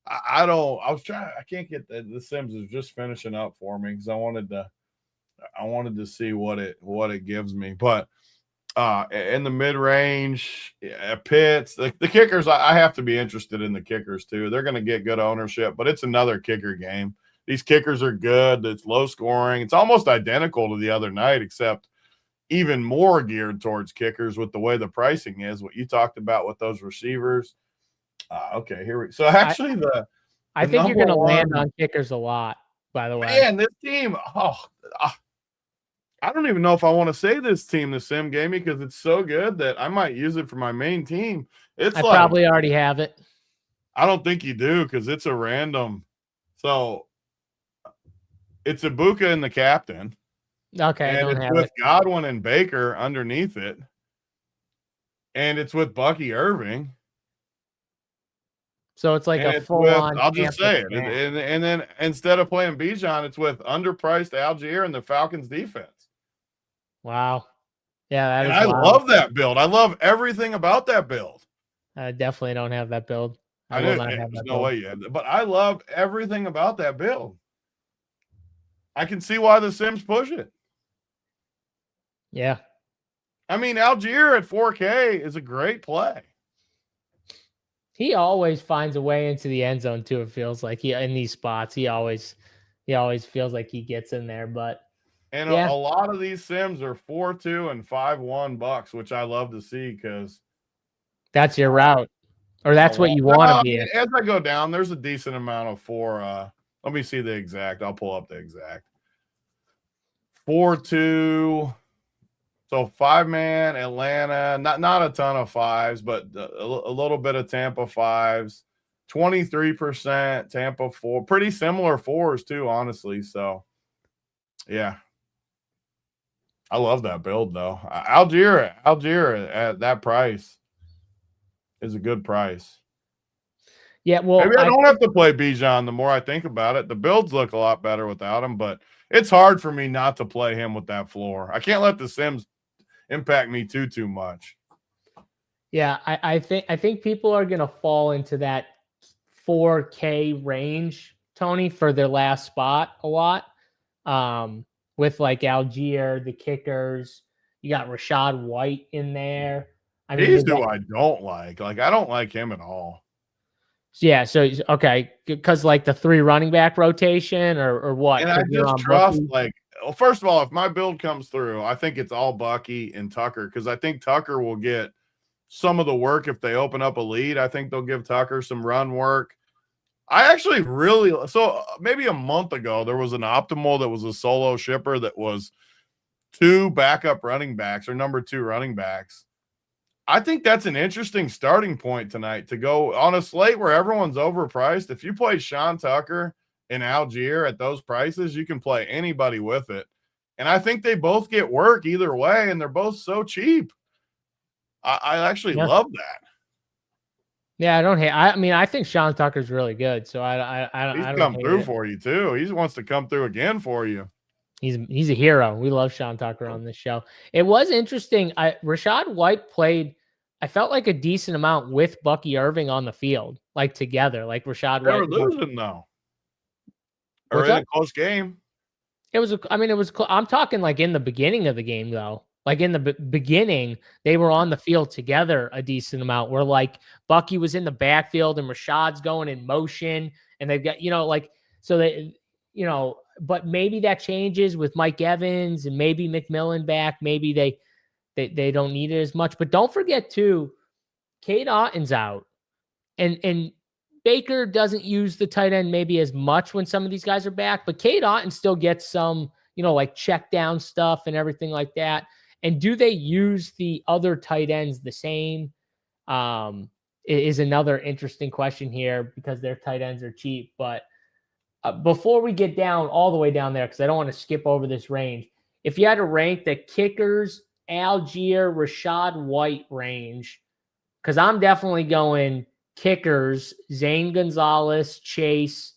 I don't. I was trying. I can't get the Sims is just finishing up for me because I wanted to see what it gives me. But in the mid range, Pitts, the kickers. I have to be interested in the kickers too. They're going to get good ownership, but it's another kicker game. These kickers are good. It's low scoring. It's almost identical to the other night, except even more geared towards kickers with the way the pricing is. What you talked about with those receivers. Okay, here we. So actually, I think you're going to land on kickers a lot. By the way, man, this team. I don't even know if I want to say this team the Sim gave me because it's so good that I might use it for my main team. I probably already have it. I don't think you do because it's a random. So. It's Ibuka and the captain. Okay, and it's with Godwin and Baker underneath it. And it's with Bucky Irving. So it's like And a it's full with, on. I'll just say it. And then instead of playing Bijan, it's with underpriced Algier and the Falcons defense. Wow. Yeah, that And is I wild. love that build. I love everything about that build. I definitely don't have that build. I will knew not have there's that no build. way you had that, but I love everything about that build. I can see why the Sims push it. Yeah. I mean, Algier at 4K is a great play. He always finds a way into the end zone too. It feels like in these spots, he always feels like he gets in there. But And yeah, a lot of these Sims are 4-2 and 5-1 bucks, which I love to see because that's your route, or that's what you want to be in. As I go down, there's a decent amount of 4. Let me see the exact. I'll pull up the exact 4-2. So 5-man Atlanta, not a ton of 5s, but a little bit of Tampa 5s, 23% Tampa 4, pretty similar 4s too, honestly. So yeah, I love that build though. Algier at that price is a good price. Yeah, well, maybe I don't have to play Bijan. The more I think about it, the builds look a lot better without him, but it's hard for me not to play him with that floor. I can't let the Sims impact me too much. Yeah, I think people are gonna fall into that 4K range, Tony, for their last spot a lot. With like Algier, the kickers, you got Rashad White in there. I mean, He's who I don't like. Like, I don't like him at all. Yeah, so okay, because like the 3 running back rotation or what? And I just trust Bucky? Well, first of all, if my build comes through, I think it's all Bucky and Tucker because I think Tucker will get some of the work if they open up a lead. I think they'll give Tucker some run work. I actually maybe a month ago, there was an optimal that was a solo shipper that was 2 backup running backs or number 2 running backs. I think that's an interesting starting point tonight to go on a slate where everyone's overpriced. If you play Sean Tucker and Algier at those prices, you can play anybody with it. And I think they both get work either way, and they're both so cheap. I actually love that. Yeah, I don't hate. I mean, I think Sean Tucker's really good, so I He's don't come hate through it. for you too. He wants to come through again for you. He's a hero. We love Sean Tucker on this show. It was interesting. Rashad White played, I felt like a decent amount with Bucky Irving on the field, like together, like Rashad They were White. losing though. Or in a close game. It was, I'm talking like in the beginning of the game though. Like in the beginning, they were on the field together a decent amount where like Bucky was in the backfield and Rashad's going in motion and they've got, so they, but maybe that changes with Mike Evans and maybe McMillan back. Maybe they don't need it as much, but don't forget too, Cade Otton's out and Baker doesn't use the tight end maybe as much when some of these guys are back, but Cade Otton still gets some, like check down stuff and everything like that. And do they use the other tight ends the same? Is another interesting question here because their tight ends are cheap. But before we get down all the way down there, because I don't want to skip over this range, if you had to rank the kickers, Algier, Rashad White range, because I'm definitely going kickers, Zane Gonzalez, Chase,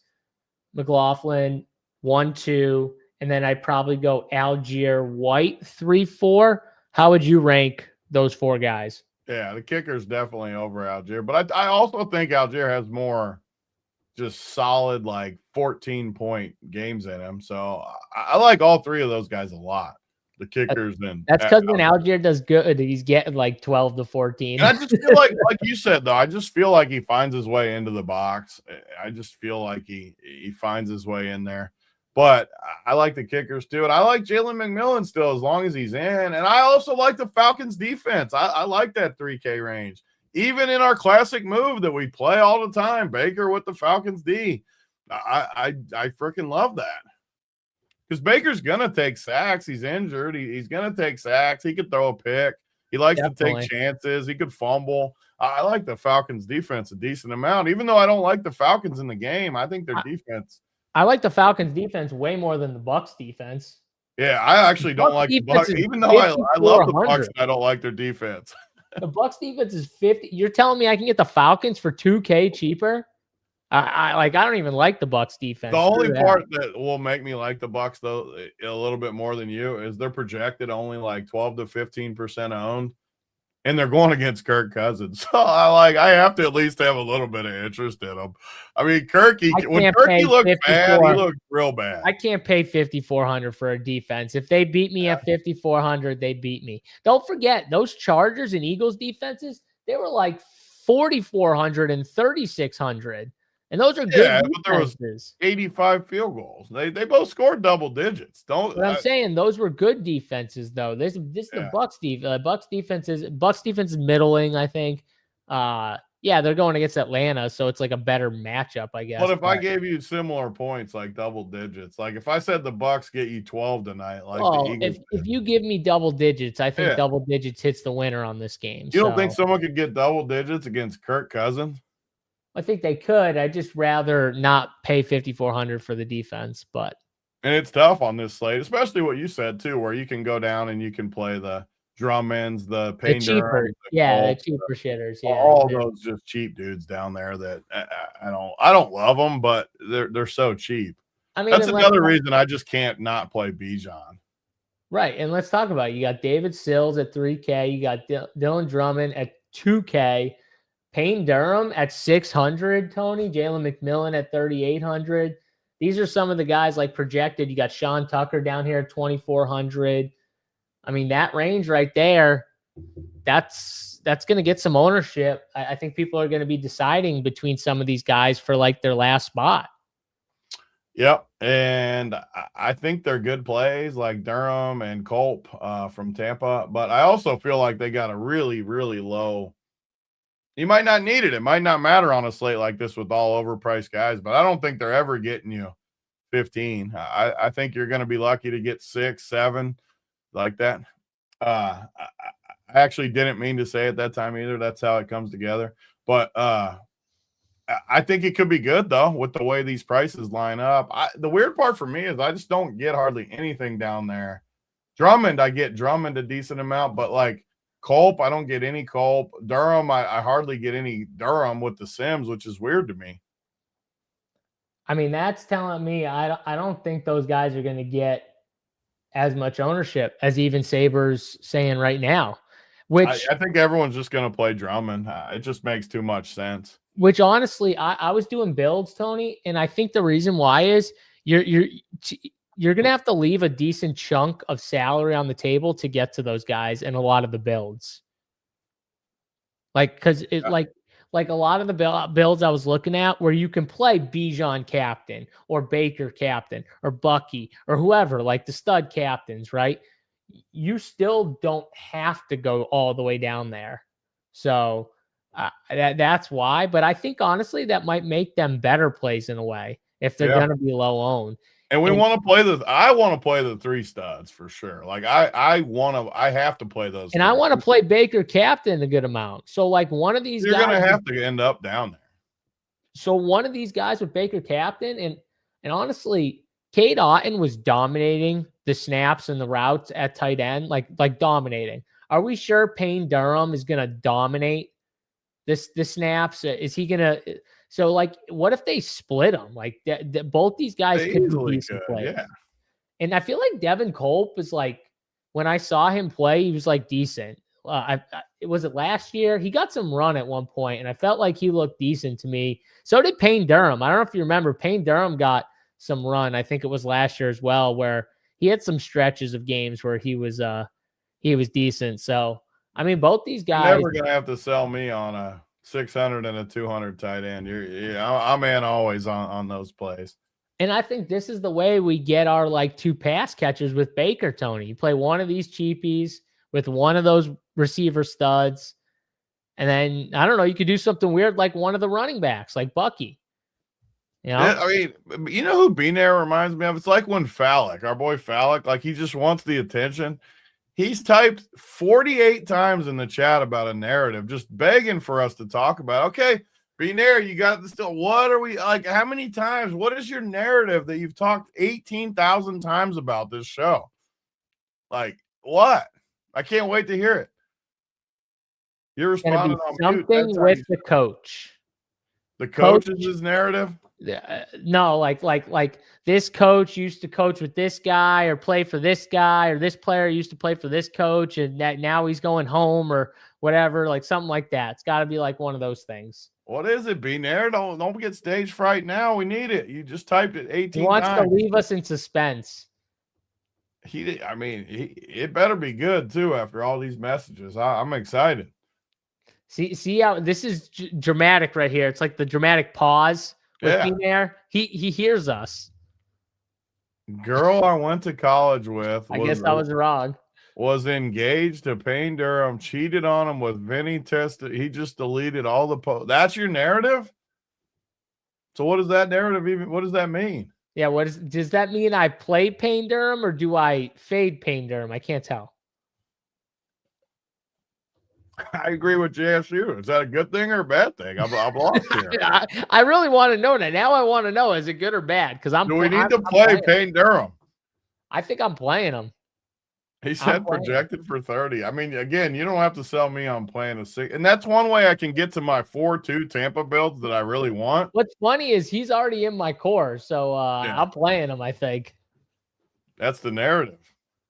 McLaughlin, 1, 2. And then I'd probably go Algier, White, 3, 4. How would you rank those 4 guys? Yeah, the kicker's definitely over Algier. But I also think Algier has more just solid, like 14-point games in him. So I like all 3 of those guys a lot. The kickers and that's because when Algier does good, he's getting like 12 to 14. And I just feel like you said, though, I just feel like he finds his way into the box. I just feel like he finds his way in there. But I like the kickers too. And I like Jalen McMillan still as long as he's in. And I also like the Falcons defense. I like that 3K range. Even in our classic move that we play all the time, Baker with the Falcons D. I freaking love that. Because Baker's going to take sacks. He's injured. He's going to take sacks. He could throw a pick. He likes to take chances. He could fumble. I like the Falcons defense a decent amount. Even though I don't like the Falcons in the game, I think their defense – I like the Falcons defense way more than the Bucs defense. Yeah, I actually don't like the Bucs. Even though I love the Bucs, I don't like their defense. The Bucs defense is 50. You're telling me I can get the Falcons for $2K cheaper? I don't even like the Bucs defense. The only part that will make me like the Bucs though a little bit more than you is they're projected only like 12 to 15% owned, and they're going against Kirk Cousins. So I have to at least have a little bit of interest in them. I mean, when Kirky looked bad, he looked real bad. I can't pay 5,400 for a defense. If they beat me at 5,400, they beat me. Don't forget those Chargers and Eagles defenses. They were like 4,400 and 3,600. And those are good defenses. But there was 85 field goals. They both scored double digits. But I'm saying those were good defenses, though. This is the Bucs defense. Bucs defense is middling, I think. They're going against Atlanta, so it's like a better matchup, I guess. But if I gave you similar points, like double digits, like if I said the Bucs get you 12 tonight, like the Eagles if you give me double digits, I think double digits hits the winner on this game. You don't think someone could get double digits against Kirk Cousins? I think they could. I'd just rather not pay 5,400 for the defense, and it's tough on this slate, especially what you said too, where you can go down and you can play the Drummonds, the Payne cheaper, the cheaper shitters, all those just cheap dudes down there that I don't love them, but they're so cheap. I mean, that's another reason I just can't not play Bijan. Right, and let's talk about it. You got David Sills at 3K, you got Dylan Drummond at 2K. Payne Durham at 600, Tony. Jalen McMillan at 3,800. These are some of the guys like projected. You got Sean Tucker down here at 2,400. I mean, that range right there, that's going to get some ownership. I think people are going to be deciding between some of these guys for like their last spot. Yep, and I think they're good plays like Durham and Culp from Tampa, but I also feel like they got a really, really low. You might not need it. It might not matter on a slate like this with all overpriced guys, but I don't think they're ever getting you 15. I think you're going to be lucky to get 6, 7 like that. I actually didn't mean to say it that time either. That's how it comes together. But I think it could be good, though, with the way these prices line up. The weird part for me is I just don't get hardly anything down there. Drummond, I get Drummond a decent amount, but like Culp, I don't get any Culp. Durham, I hardly get any Durham with the Sims, which is weird to me. I mean, that's telling me I don't think those guys are going to get as much ownership as even Saber's saying right now. Which I think everyone's just going to play Drummond. It just makes too much sense. Which honestly, I was doing builds, Tony, and I think the reason why is you're going to have to leave a decent chunk of salary on the table to get to those guys in a lot of the builds. Like, because it like a lot of the builds I was looking at where you can play Bijan captain or Baker captain or Bucky or whoever, like the stud captains, right? You still don't have to go all the way down there. So that's why. But I think, honestly, that might make them better plays in a way if they're going to be low owned. And I want to play the 3 studs for sure. Like I have to play those. And I want to play Baker captain a good amount. So like one of these guys, you're going to have to end up down there. So one of these guys with Baker captain and honestly, Cade Otton was dominating the snaps and the routes at tight end, like dominating. Are we sure Payne Durham is going to dominate the snaps? Is he going to? So, like, what if they split them? Like, both these guys could be decent players. Yeah. And I feel like Devin Culp is like, when I saw him play, he was like decent. Was it last year? He got some run at one point, and I felt like he looked decent to me. So did Payne Durham. I don't know if you remember, Payne Durham got some run. I think it was last year as well, where he had some stretches of games where he was decent. So, I mean, both these guys. You're never gonna have to sell me on a 600 and a 200 tight end. I'm in always on those plays. And I think this is the way we get our like 2 pass catchers with Baker, Tony. You play one of these cheapies with one of those receiver studs. And then, I don't know, you could do something weird like one of the running backs, like Bucky. You know? I mean, you know who Benair reminds me of? It's like when Fallick, our boy Fallick, like he just wants the attention. He's typed 48 times in the chat about a narrative, just begging for us to talk about. Okay, Benair, you got this still. What are we like? How many times? What is your narrative that you've talked 18,000 times about this show? Like what? I can't wait to hear it. You're responding on something with the coach. The coach is his narrative. No, like this coach used to coach with this guy or play for this guy, or this player used to play for this coach, and that now he's going home or whatever, like something like that. It's got to be like one of those things. What is it, B-Nair? Don't get stage fright now. We need it. You just typed it 18 times. He wants to leave us in suspense. It better be good too after all these messages. I'm excited. See how this is dramatic right here. It's like the dramatic pause with me there. He hears us. Girl I went to college with. I guess I was wrong. Was engaged to Payne Durham, cheated on him with Vinny Testa. He just deleted all the posts. That's your narrative? So what does that narrative what does that mean? Yeah, does that mean I play Payne Durham or do I fade Payne Durham? I can't tell. I agree with JSU. Is that a good thing or a bad thing? I'm lost here. I really want to know that. Now I want to know, is it good or bad? Because Do we need to play Payne Durham? I think I'm playing him. He said projected for 30. I mean, again, you don't have to sell me on playing a 6. And that's one way I can get to my 4-2 Tampa builds that I really want. What's funny is he's already in my core, so I'm playing him, I think. That's the narrative.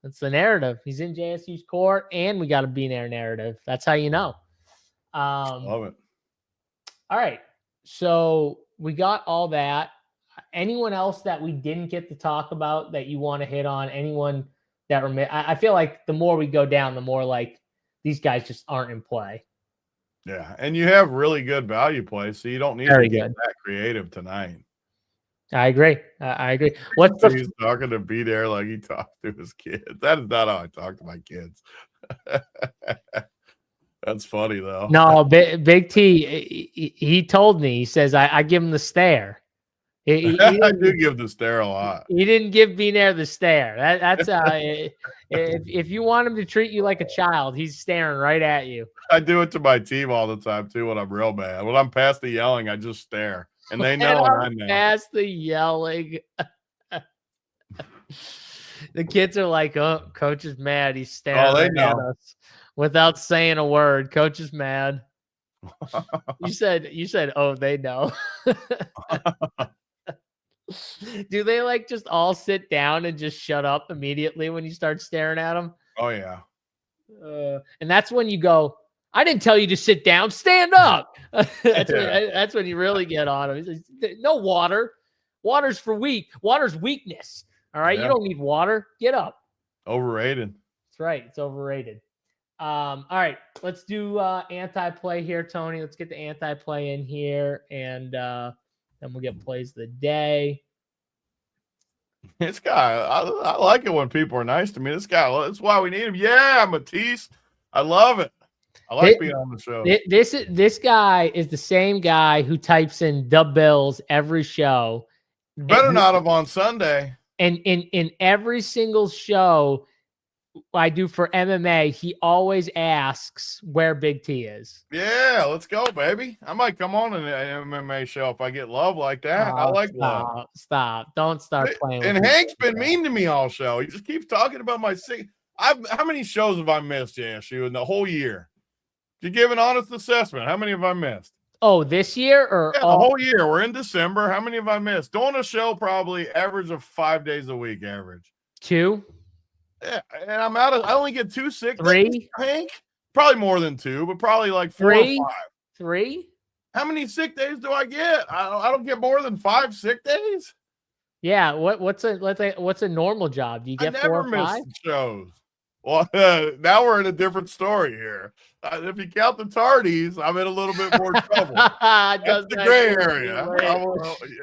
That's the narrative. He's in JSU's core, and we got a B-Nair narrative. That's how you know. Love it. All right. So we got all that. Anyone else that we didn't get to talk about that you want to hit on? Anyone that I feel like the more we go down, the more like these guys just aren't in play. Yeah, and you have really good value plays, so you don't need to get that creative tonight. I agree. I agree. He's talking to be there like he talked to his kids. That is not how I talk to my kids. That's funny though. No, Big T. He told me. He says I give him the stare. He I do give the stare a lot. He didn't give B-Nair the stare. That's if you want him to treat you like a child, he's staring right at you. I do it to my team all the time too when I'm real bad. When I'm past the yelling, I just stare. And they know and I know. Past the yelling. The kids are like, oh, coach is mad. He's staring at us without saying a word. Coach is mad. You said, oh, they know. Do they like just all sit down and just shut up immediately when you start staring at them? Oh, yeah. And that's when you go, I didn't tell you to sit down. Stand up. That's when you really get on them. No water. Water's for weak. Water's weakness. All right. Yeah. You don't need water. Get up. Overrated. That's right. It's overrated. All right. Let's do anti-play here, Tony. Let's get the anti-play in here. And then we'll get plays of the day. This guy, I like it when people are nice to me. This guy, that's why we need him. Yeah, Matisse. I love it. I like being on the show. This guy is the same guy who types in the Bills every show. You better not have on Sunday. And in every single show I do for MMA, he always asks where Big T is. Yeah, let's go, baby. I might come on an MMA show if I get love like that. I like love. Stop. Don't start playing. And Hank's been mean to me all show. He just keeps talking about my sick. How many shows have I missed, JSU, in the whole year? You give an honest assessment. How many have I missed? Oh, this year or the whole year? We're in December. How many have I missed? Doing a show probably average of 5 days a week. Average 2. Yeah, and I only get 2 sick 3 days, Hank. Probably more than 2, but probably like 4 or 5. 3. How many sick days do I get? I don't get more than 5 sick days. Yeah. What's a normal job? Do you get 4 or 5? I never miss shows. Well, now we're in a different story here. If you count the tardies, I'm in a little bit more trouble. That's the gray area.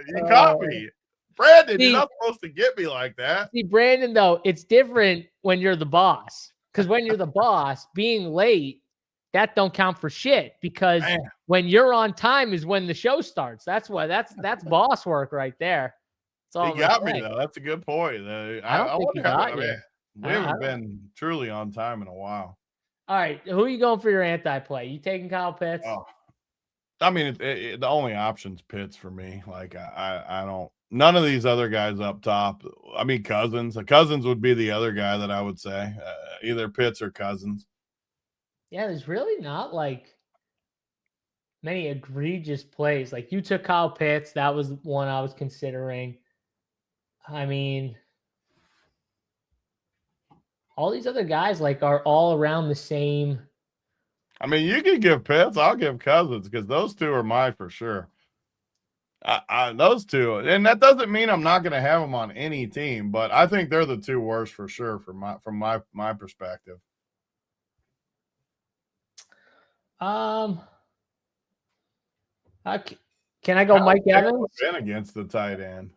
You caught me. Brandon, you're not supposed to get me like that. See, Brandon, though, it's different when you're the boss. Because when you're the boss, being late, that don't count for shit. Because when you're on time is when the show starts. That's why that's boss work right there. He got me, though. That's a good point. I think he got you. We haven't been truly on time in a while. All right. Who are you going for your anti-play? You taking Kyle Pitts? Oh. I mean, the only option's Pitts for me. Like, I don't. None of these other guys up top. I mean, Cousins. Cousins would be the other guy that I would say. Either Pitts or Cousins. Yeah, there's really not like many egregious plays. Like you took Kyle Pitts. That was one I was considering. I mean, all these other guys like are all around the same. I mean, you can give Pitts. I'll give Cousins because those two are mine for sure. Those two, and that doesn't mean I'm not going to have them on any team, but I think they're the two worst for sure from my perspective. Can I go Mike Evans? Been against the tight end.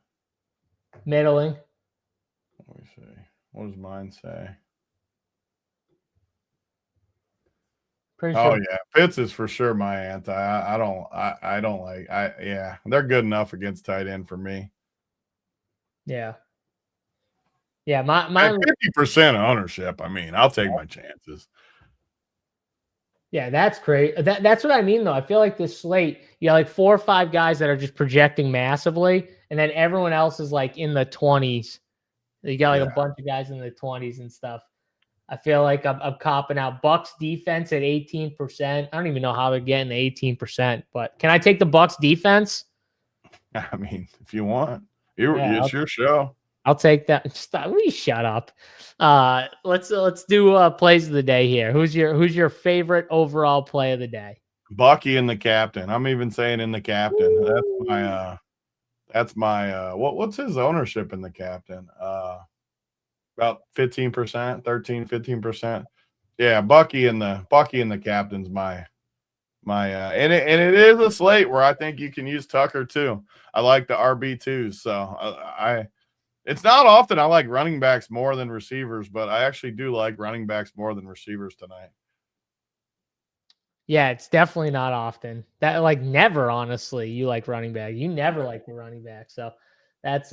Middling. Let me see. What does mine say? Pretty Oh sure. yeah, Pitts is for sure my anti. I don't like. Yeah, they're good enough against tight end for me. Yeah. Yeah, my 50% ownership. I mean, I'll take my chances. Yeah, that's great. That's what I mean, though. I feel like this slate, you got like 4 or 5 guys that are just projecting massively, and then everyone else is like in the 20s. You got like a bunch of guys in the 20s and stuff. I feel like I'm copping out. Bucks defense at 18%. I don't even know how they're getting the 18%, but can I take the Bucks defense? I mean, if you want, it's your show. I'll take that. Stop. Shut up. Let's do plays of the day here. Who's your favorite overall play of the day? Bucky and the captain. I'm even saying in the captain. That's my what's his ownership in the captain? About 15%, 13, 15%. Yeah, Bucky and the captain's my and it is a slate where I think you can use Tucker too. I like the RB2s, so it's not often I like running backs more than receivers, but I actually do like running backs more than receivers tonight. Yeah, it's definitely not often. That like never, honestly, you like running back. You never like the running back. So that's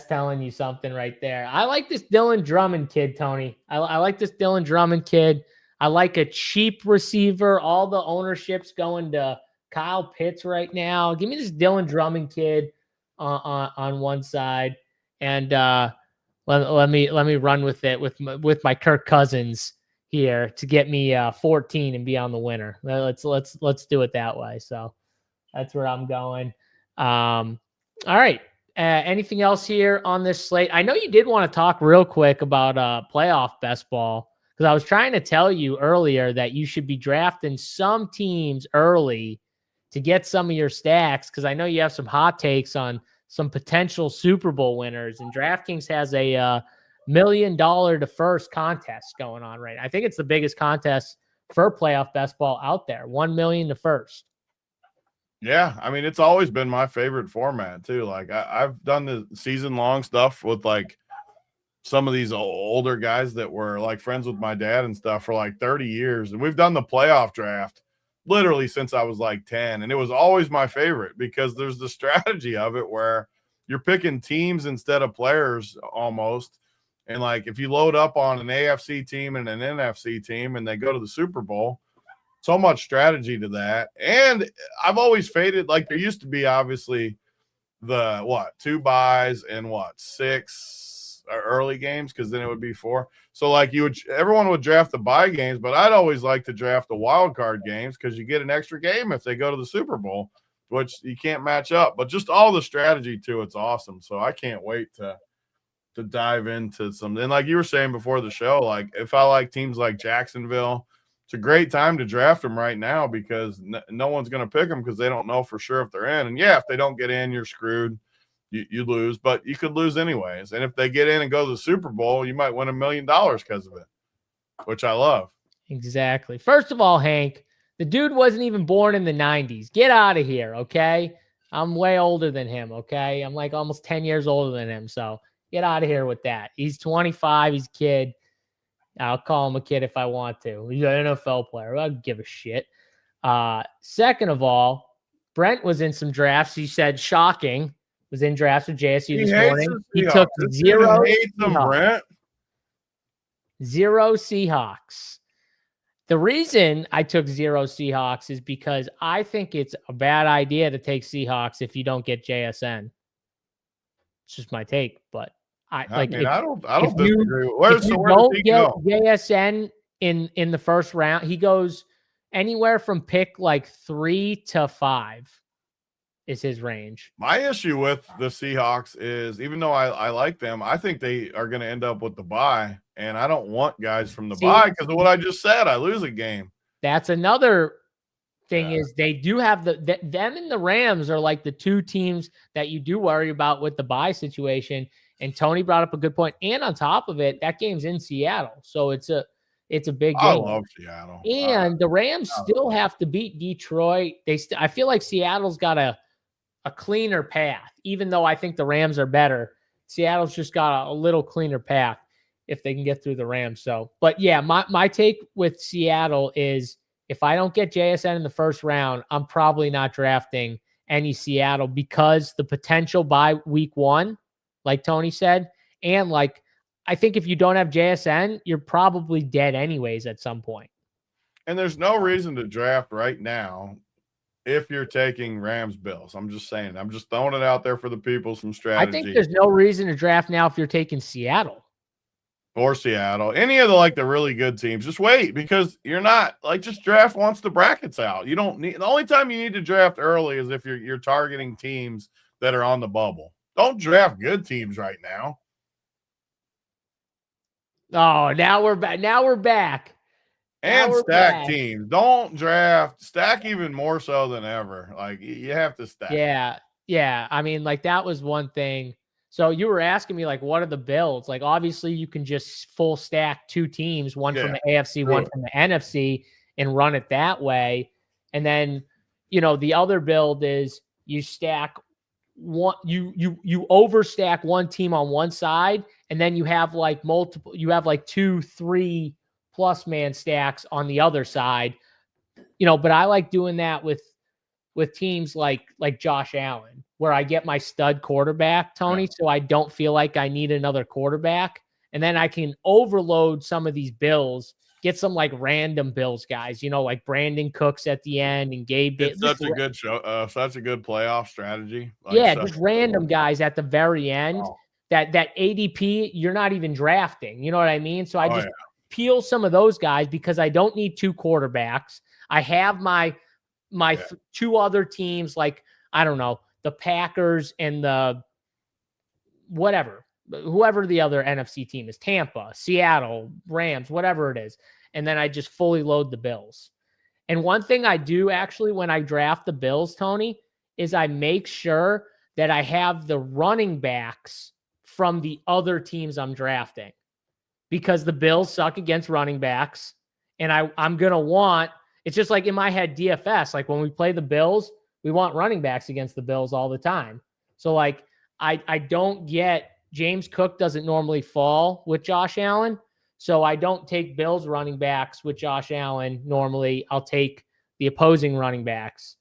telling you something right there. I like this Dylan Drummond kid, Tony. I like this Dylan Drummond kid. I like a cheap receiver. All the ownership's going to Kyle Pitts right now. Give me this Dylan Drummond kid on one side, and let me run with it with my Kirk Cousins here to get me 14 and be on the winner. Let's do it that way. So that's where I'm going. All right. Anything else here on this slate? I know you did want to talk real quick about playoff best ball, because I was trying to tell you earlier that you should be drafting some teams early to get some of your stacks, because I know you have some hot takes on some potential Super Bowl winners, and DraftKings has a $1 million to first contest going on right now. I think it's the biggest contest for playoff best ball out there. 1 million to first. Yeah, I mean, it's always been my favorite format too. Like I've done the season-long stuff with like some of these older guys that were like friends with my dad and stuff for like 30 years. And we've done the playoff draft literally since I was like 10. And it was always my favorite because there's the strategy of it where you're picking teams instead of players almost. And like if you load up on an AFC team and an NFC team and they go to the Super Bowl, so much strategy to that. And I've always faded, like there used to be obviously the 2 buys and 6 early games, because then it would be 4. So like everyone would draft the buy games, but I'd always like to draft the wild card games because you get an extra game if they go to the Super Bowl, which you can't match up. But just all the strategy to it's awesome. So I can't wait to dive into some. And like you were saying before the show, like if I like teams like Jacksonville, it's a great time to draft them right now because no one's going to pick them because they don't know for sure if they're in. And yeah, if they don't get in, you're screwed. You lose, but you could lose anyways. And if they get in and go to the Super Bowl, you might win $1 million because of it, which I love. Exactly. First of all, Hank, the dude wasn't even born in the 90s. Get out of here, okay? I'm way older than him, okay? I'm like almost 10 years older than him, so get out of here with that. He's 25. He's a kid. I'll call him a kid if I want to. He's an NFL player. I don't give a shit. Second of all, Brent was in some drafts. He said shocking. Was in drafts with JSU this morning. He took 0 Brent. 0 Seahawks. The reason I took 0 Seahawks is because I think it's a bad idea to take Seahawks if you don't get JSN. It's just my take, but I don't disagree. Where does he get go? JSN in the first round, he goes anywhere from pick like 3 to 5 is his range. My issue with the Seahawks is, even though I like them, I think they are going to end up with the bye, and I don't want guys from the bye because of what I just said. I lose a game. That's another thing is they do have them and the Rams are like the two teams that you do worry about with the bye situation. And Tony brought up a good point. And on top of it, that game's in Seattle. So it's a big game. I love Seattle. And the Rams still have to beat Detroit. I feel like Seattle's got a cleaner path, even though I think the Rams are better. Seattle's just got a little cleaner path if they can get through the Rams. So, but yeah, my take with Seattle is if I don't get JSN in the first round, I'm probably not drafting any Seattle because the potential by week 1, like Tony said, and like I think if you don't have JSN, you're probably dead anyways at some point. And there's no reason to draft right now if you're taking Rams Bills. I'm just saying. I'm just throwing it out there for the people, some strategy. I think there's no reason to draft now if you're taking Seattle. Or Seattle. Any of the really good teams. Just wait because you're not just draft once the bracket's out. You don't need the only time you need to draft early is if you're targeting teams that are on the bubble. Don't draft good teams right now. Oh, now we're back. And stack teams. Don't draft. Stack even more so than ever. Like, you have to stack. Yeah. I mean, like, that was one thing. So you were asking me, like, what are the builds? Like, obviously, you can just full stack 2 teams, one from the AFC, one from the NFC, and run it that way. And then, the other build is you stack one, you overstack one team on one side, and then you have like 2, 3 plus man stacks on the other side. But I like doing that with teams like Josh Allen, where I get my stud quarterback, Tony, so I don't feel like I need another quarterback. And then I can overload some of these Bills, get some like random Bills guys, like Brandon Cooks at the end and Gabe. It's such a good show, such a good playoff strategy. Just random guys at the very end that ADP you're not even drafting. You know what I mean? So I just peel some of those guys because I don't need 2 quarterbacks. I have my 2 other teams, like, I don't know, the Packers and the whoever the other NFC team is, Tampa, Seattle, Rams, whatever it is. And then I just fully load the Bills. And one thing I do actually when I draft the Bills, Tony, is I make sure that I have the running backs from the other teams I'm drafting, because the Bills suck against running backs. And I'm going to want, it's just like in my head, DFS, like when we play the Bills, we want running backs against the Bills all the time. So like, I don't get, James Cook doesn't normally fall with Josh Allen. So I don't take Bills running backs with Josh Allen. Normally I'll take the opposing running backs.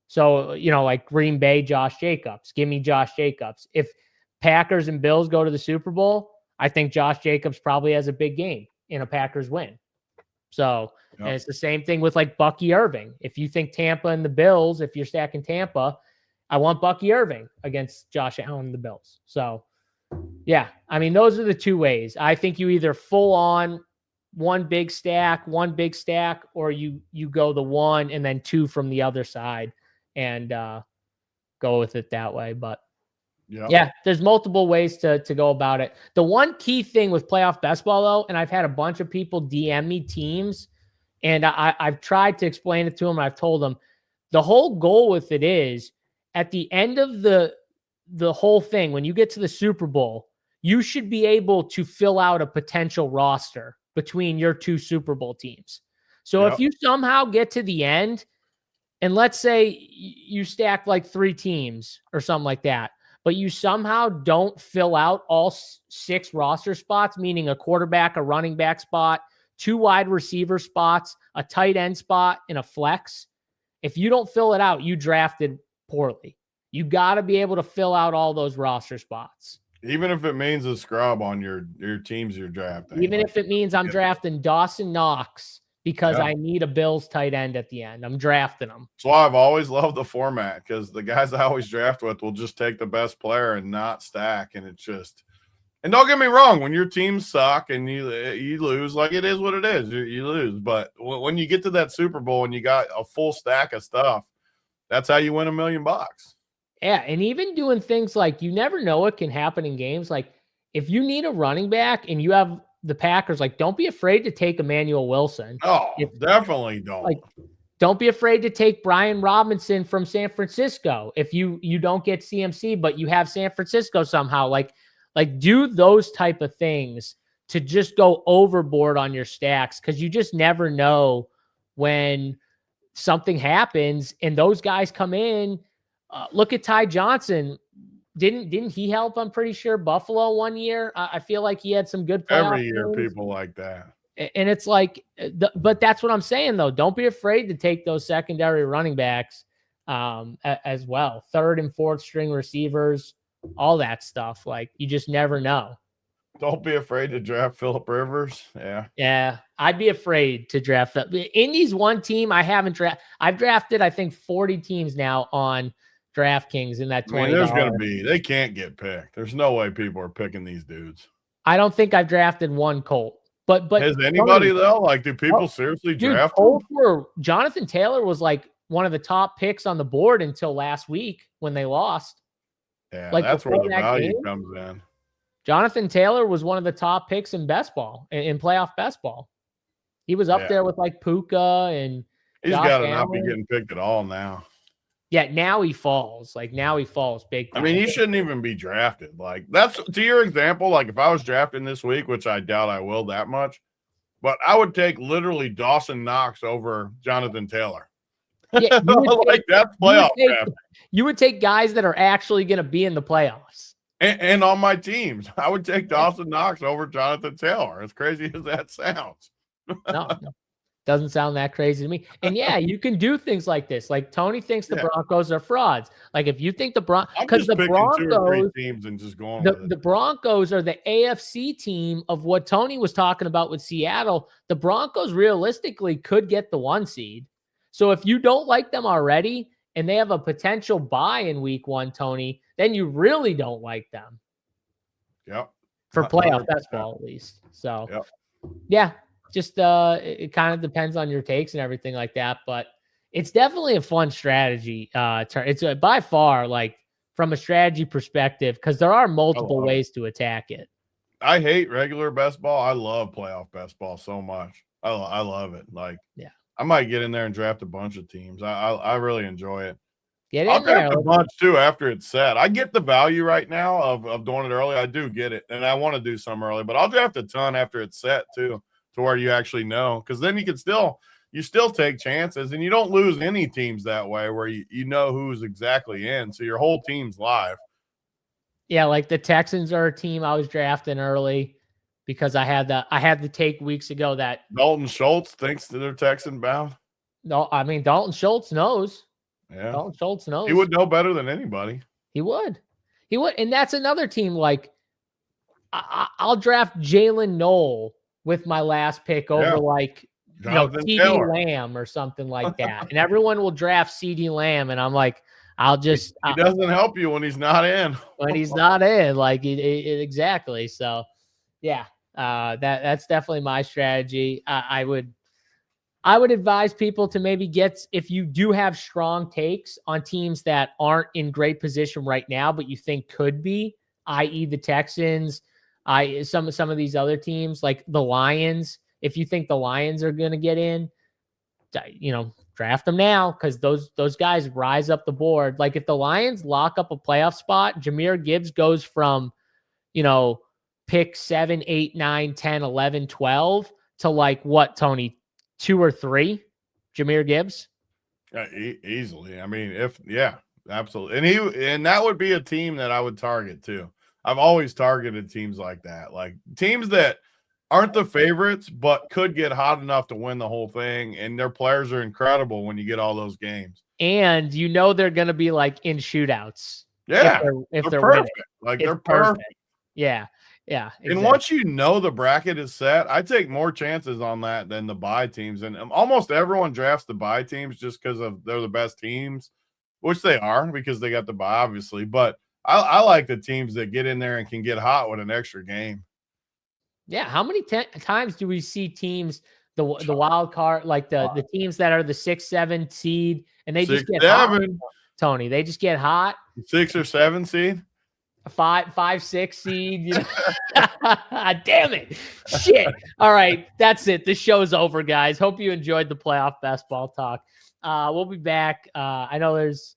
So, like Green Bay, Josh Jacobs, give me Josh Jacobs. If Packers and Bills go to the Super Bowl, I think Josh Jacobs probably has a big game in a Packers win. So, and it's the same thing with like Bucky Irving. If you think Tampa and the Bills, if you're stacking Tampa, I want Bucky Irving against Josh Allen and the Bills. So, yeah, I mean, those are the 2 ways. I think you either full on one big stack, or you go the 1 and then 2 from the other side and go with it that way. But yeah, there's multiple ways to go about it. The one key thing with playoff best ball, though, and I've had a bunch of people DM me teams, and I've tried to explain it to them. I've told them the whole goal with it is at the end of the whole thing, when you get to the Super Bowl, you should be able to fill out a potential roster between your 2 Super Bowl teams. So if you somehow get to the end, and let's say you stack like 3 teams or something like that, but you somehow don't fill out all 6 roster spots, meaning a quarterback, a running back spot, 2 wide receiver spots, a tight end spot, and a flex. If you don't fill it out, you drafted poorly. You got to be able to fill out all those roster spots. Even if it means a scrub on your teams you're drafting. Even if it means I'm drafting Dawson Knox because I need a Bills tight end at the end. I'm drafting them. That's why I've always loved the format, because the guys I always draft with will just take the best player and not stack. And And don't get me wrong, when your teams suck and you lose, like it is what it is. You lose. But when you get to that Super Bowl and you got a full stack of stuff, that's how you win $1 million. Yeah, and even doing things like you never know what can happen in games. Like if you need a running back and you have the Packers, like don't be afraid to take Emmanuel Wilson. Oh, definitely don't. Like don't be afraid to take Brian Robinson from San Francisco if you don't get CMC, but you have San Francisco somehow. Like do those type of things to just go overboard on your stacks because you just never know when something happens and those guys come in. Look at Ty Johnson. Didn't he help? I'm pretty sure Buffalo one year. I feel like he had some good playoff every year. games. People like that, and it's like, but that's what I'm saying though. Don't be afraid to take those secondary running backs as well. Third and fourth string receivers, all that stuff. Like you just never know. Don't be afraid to draft Phillip Rivers. Yeah, I'd be afraid to draft. Indy's one team I haven't drafted. I've drafted I think 40 teams now on DraftKings in that 20. There's going to be, they can't get picked. There's no way people are picking these dudes. I don't think I've drafted one Colt. But has anybody though? Like, do people seriously draft Colts Jonathan Taylor was like one of the top picks on the board until last week when they lost. Yeah, like that's where the value comes in. Jonathan Taylor was one of the top picks in best ball, in playoff best ball. He was up there with like Puka and he's got to not be getting picked at all now. Yeah, now he falls. Like now he falls big time. I mean, he shouldn't even be drafted. Like that's to your example. Like if I was drafting this week, which I doubt I will that much, but I would take literally Dawson Knox over Jonathan Taylor. Yeah, like that's playoff. You would take guys that are actually going to be in the playoffs. And on my teams, I would take Dawson Knox over Jonathan Taylor. As crazy as that sounds. No. Doesn't sound that crazy to me. And yeah, you can do things like this. Like Tony thinks the Broncos are frauds. Like if you think because the Broncos 2 or 3 teams and just going with it. The Broncos are the AFC team of what Tony was talking about with Seattle. The Broncos realistically could get the 1 seed. So if you don't like them already and they have a potential bye in week 1, Tony, then you really don't like them. Yep. For playoff best ball at least. So yeah. Just it kind of depends on your takes and everything like that, but it's definitely a fun strategy. It's by far like from a strategy perspective because there are multiple ways to attack it. I hate regular best ball. I love playoff best ball so much. I love it. Like I might get in there and draft a bunch of teams. I really enjoy it. I'll draft a bunch too after it's set. I get the value right now of doing it early. I do get it, and I want to do some early, but I'll draft a ton after it's set too. To where you actually know, because then you can still take chances and you don't lose any teams that way where you know who's exactly in. So your whole team's live. Yeah, like the Texans are a team I was drafting early because I had the take weeks ago that Dalton Schultz thinks that they're Texan bound. No, I mean Dalton Schultz knows. Yeah. Dalton Schultz knows. He would know better than anybody. He would. And that's another team like I'll draft Jalen Noel with my last pick over like CeeDee Lamb or something like that. And everyone will draft CeeDee Lamb. And I'm like, he doesn't help you when he's not in. When he's not in, like exactly. So yeah, that's definitely my strategy. I would advise people to maybe if you do have strong takes on teams that aren't in great position right now, but you think could be, i.e. the Texans, some of these other teams like the Lions. If you think the Lions are going to get in, draft them now because those guys rise up the board. Like if the Lions lock up a playoff spot, Jahmyr Gibbs goes from, pick 7, 8, 9, 10, 11, 12 to like what, Tony, 2 or 3? Jahmyr Gibbs? Easily. I mean, absolutely. And that would be a team that I would target too. I've always targeted teams like that, like teams that aren't the favorites, but could get hot enough to win the whole thing. And their players are incredible when you get all those games. And they're going to be like in shootouts. Yeah. If they're perfect. Winning. They're perfect. Yeah. Yeah. Exactly. And once the bracket is set, I take more chances on that than the bye teams. And almost everyone drafts the bye teams just because they're the best teams, which they are because they got the bye, obviously. But I like the teams that get in there and can get hot with an extra game. Yeah, how many times do we see teams the wild card, like the teams that are the 6-7 seed, and they just get hot, Tony? They just get hot. 6 or 7 seed, a 5-6 seed. You know? Damn it! Shit. All right, that's it. This show's over, guys. Hope you enjoyed the playoff best ball talk. We'll be back. I know there's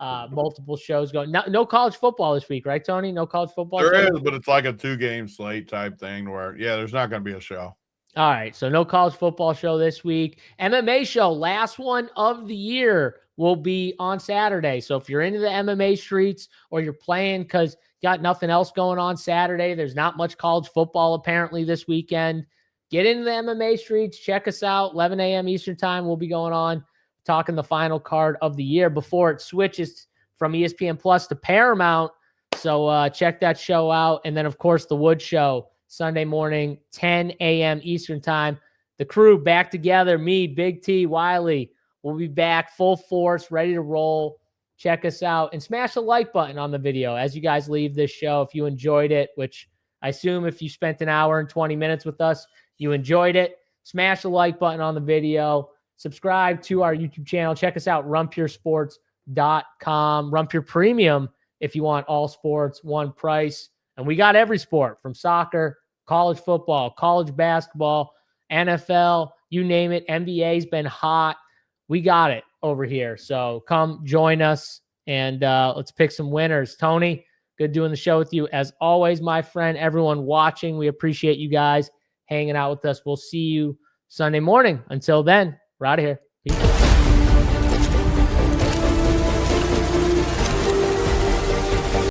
multiple shows going. No college football this week, right, Tony? No college football. There is, but it's like a 2-game slate type thing where, there's not going to be a show. All right, so no college football show this week. MMA show, last one of the year, will be on Saturday. So if you're into the MMA streets or you're playing because you got nothing else going on Saturday, there's not much college football apparently this weekend, get into the MMA streets. Check us out. 11 a.m. Eastern time. We'll be going on talking the final card of the year before it switches from ESPN Plus to Paramount. So check that show out. And then, of course, the Wood Show, Sunday morning, 10 a.m. Eastern time. The crew back together, me, Big T, Wiley. We'll be back full force, ready to roll. Check us out and smash the like button on the video as you guys leave this show. If you enjoyed it, which I assume if you spent an hour and 20 minutes with us, you enjoyed it. Smash the like button on the video. Subscribe to our YouTube channel. Check us out, runpuresport.com. Run Pure Premium if you want all sports, one price. And we got every sport from soccer, college football, college basketball, NFL, you name it. NBA's been hot. We got it over here. So come join us and let's pick some winners. Tony, good doing the show with you. As always, my friend, everyone watching, we appreciate you guys hanging out with us. We'll see you Sunday morning. Until then, we're out of here. Peace.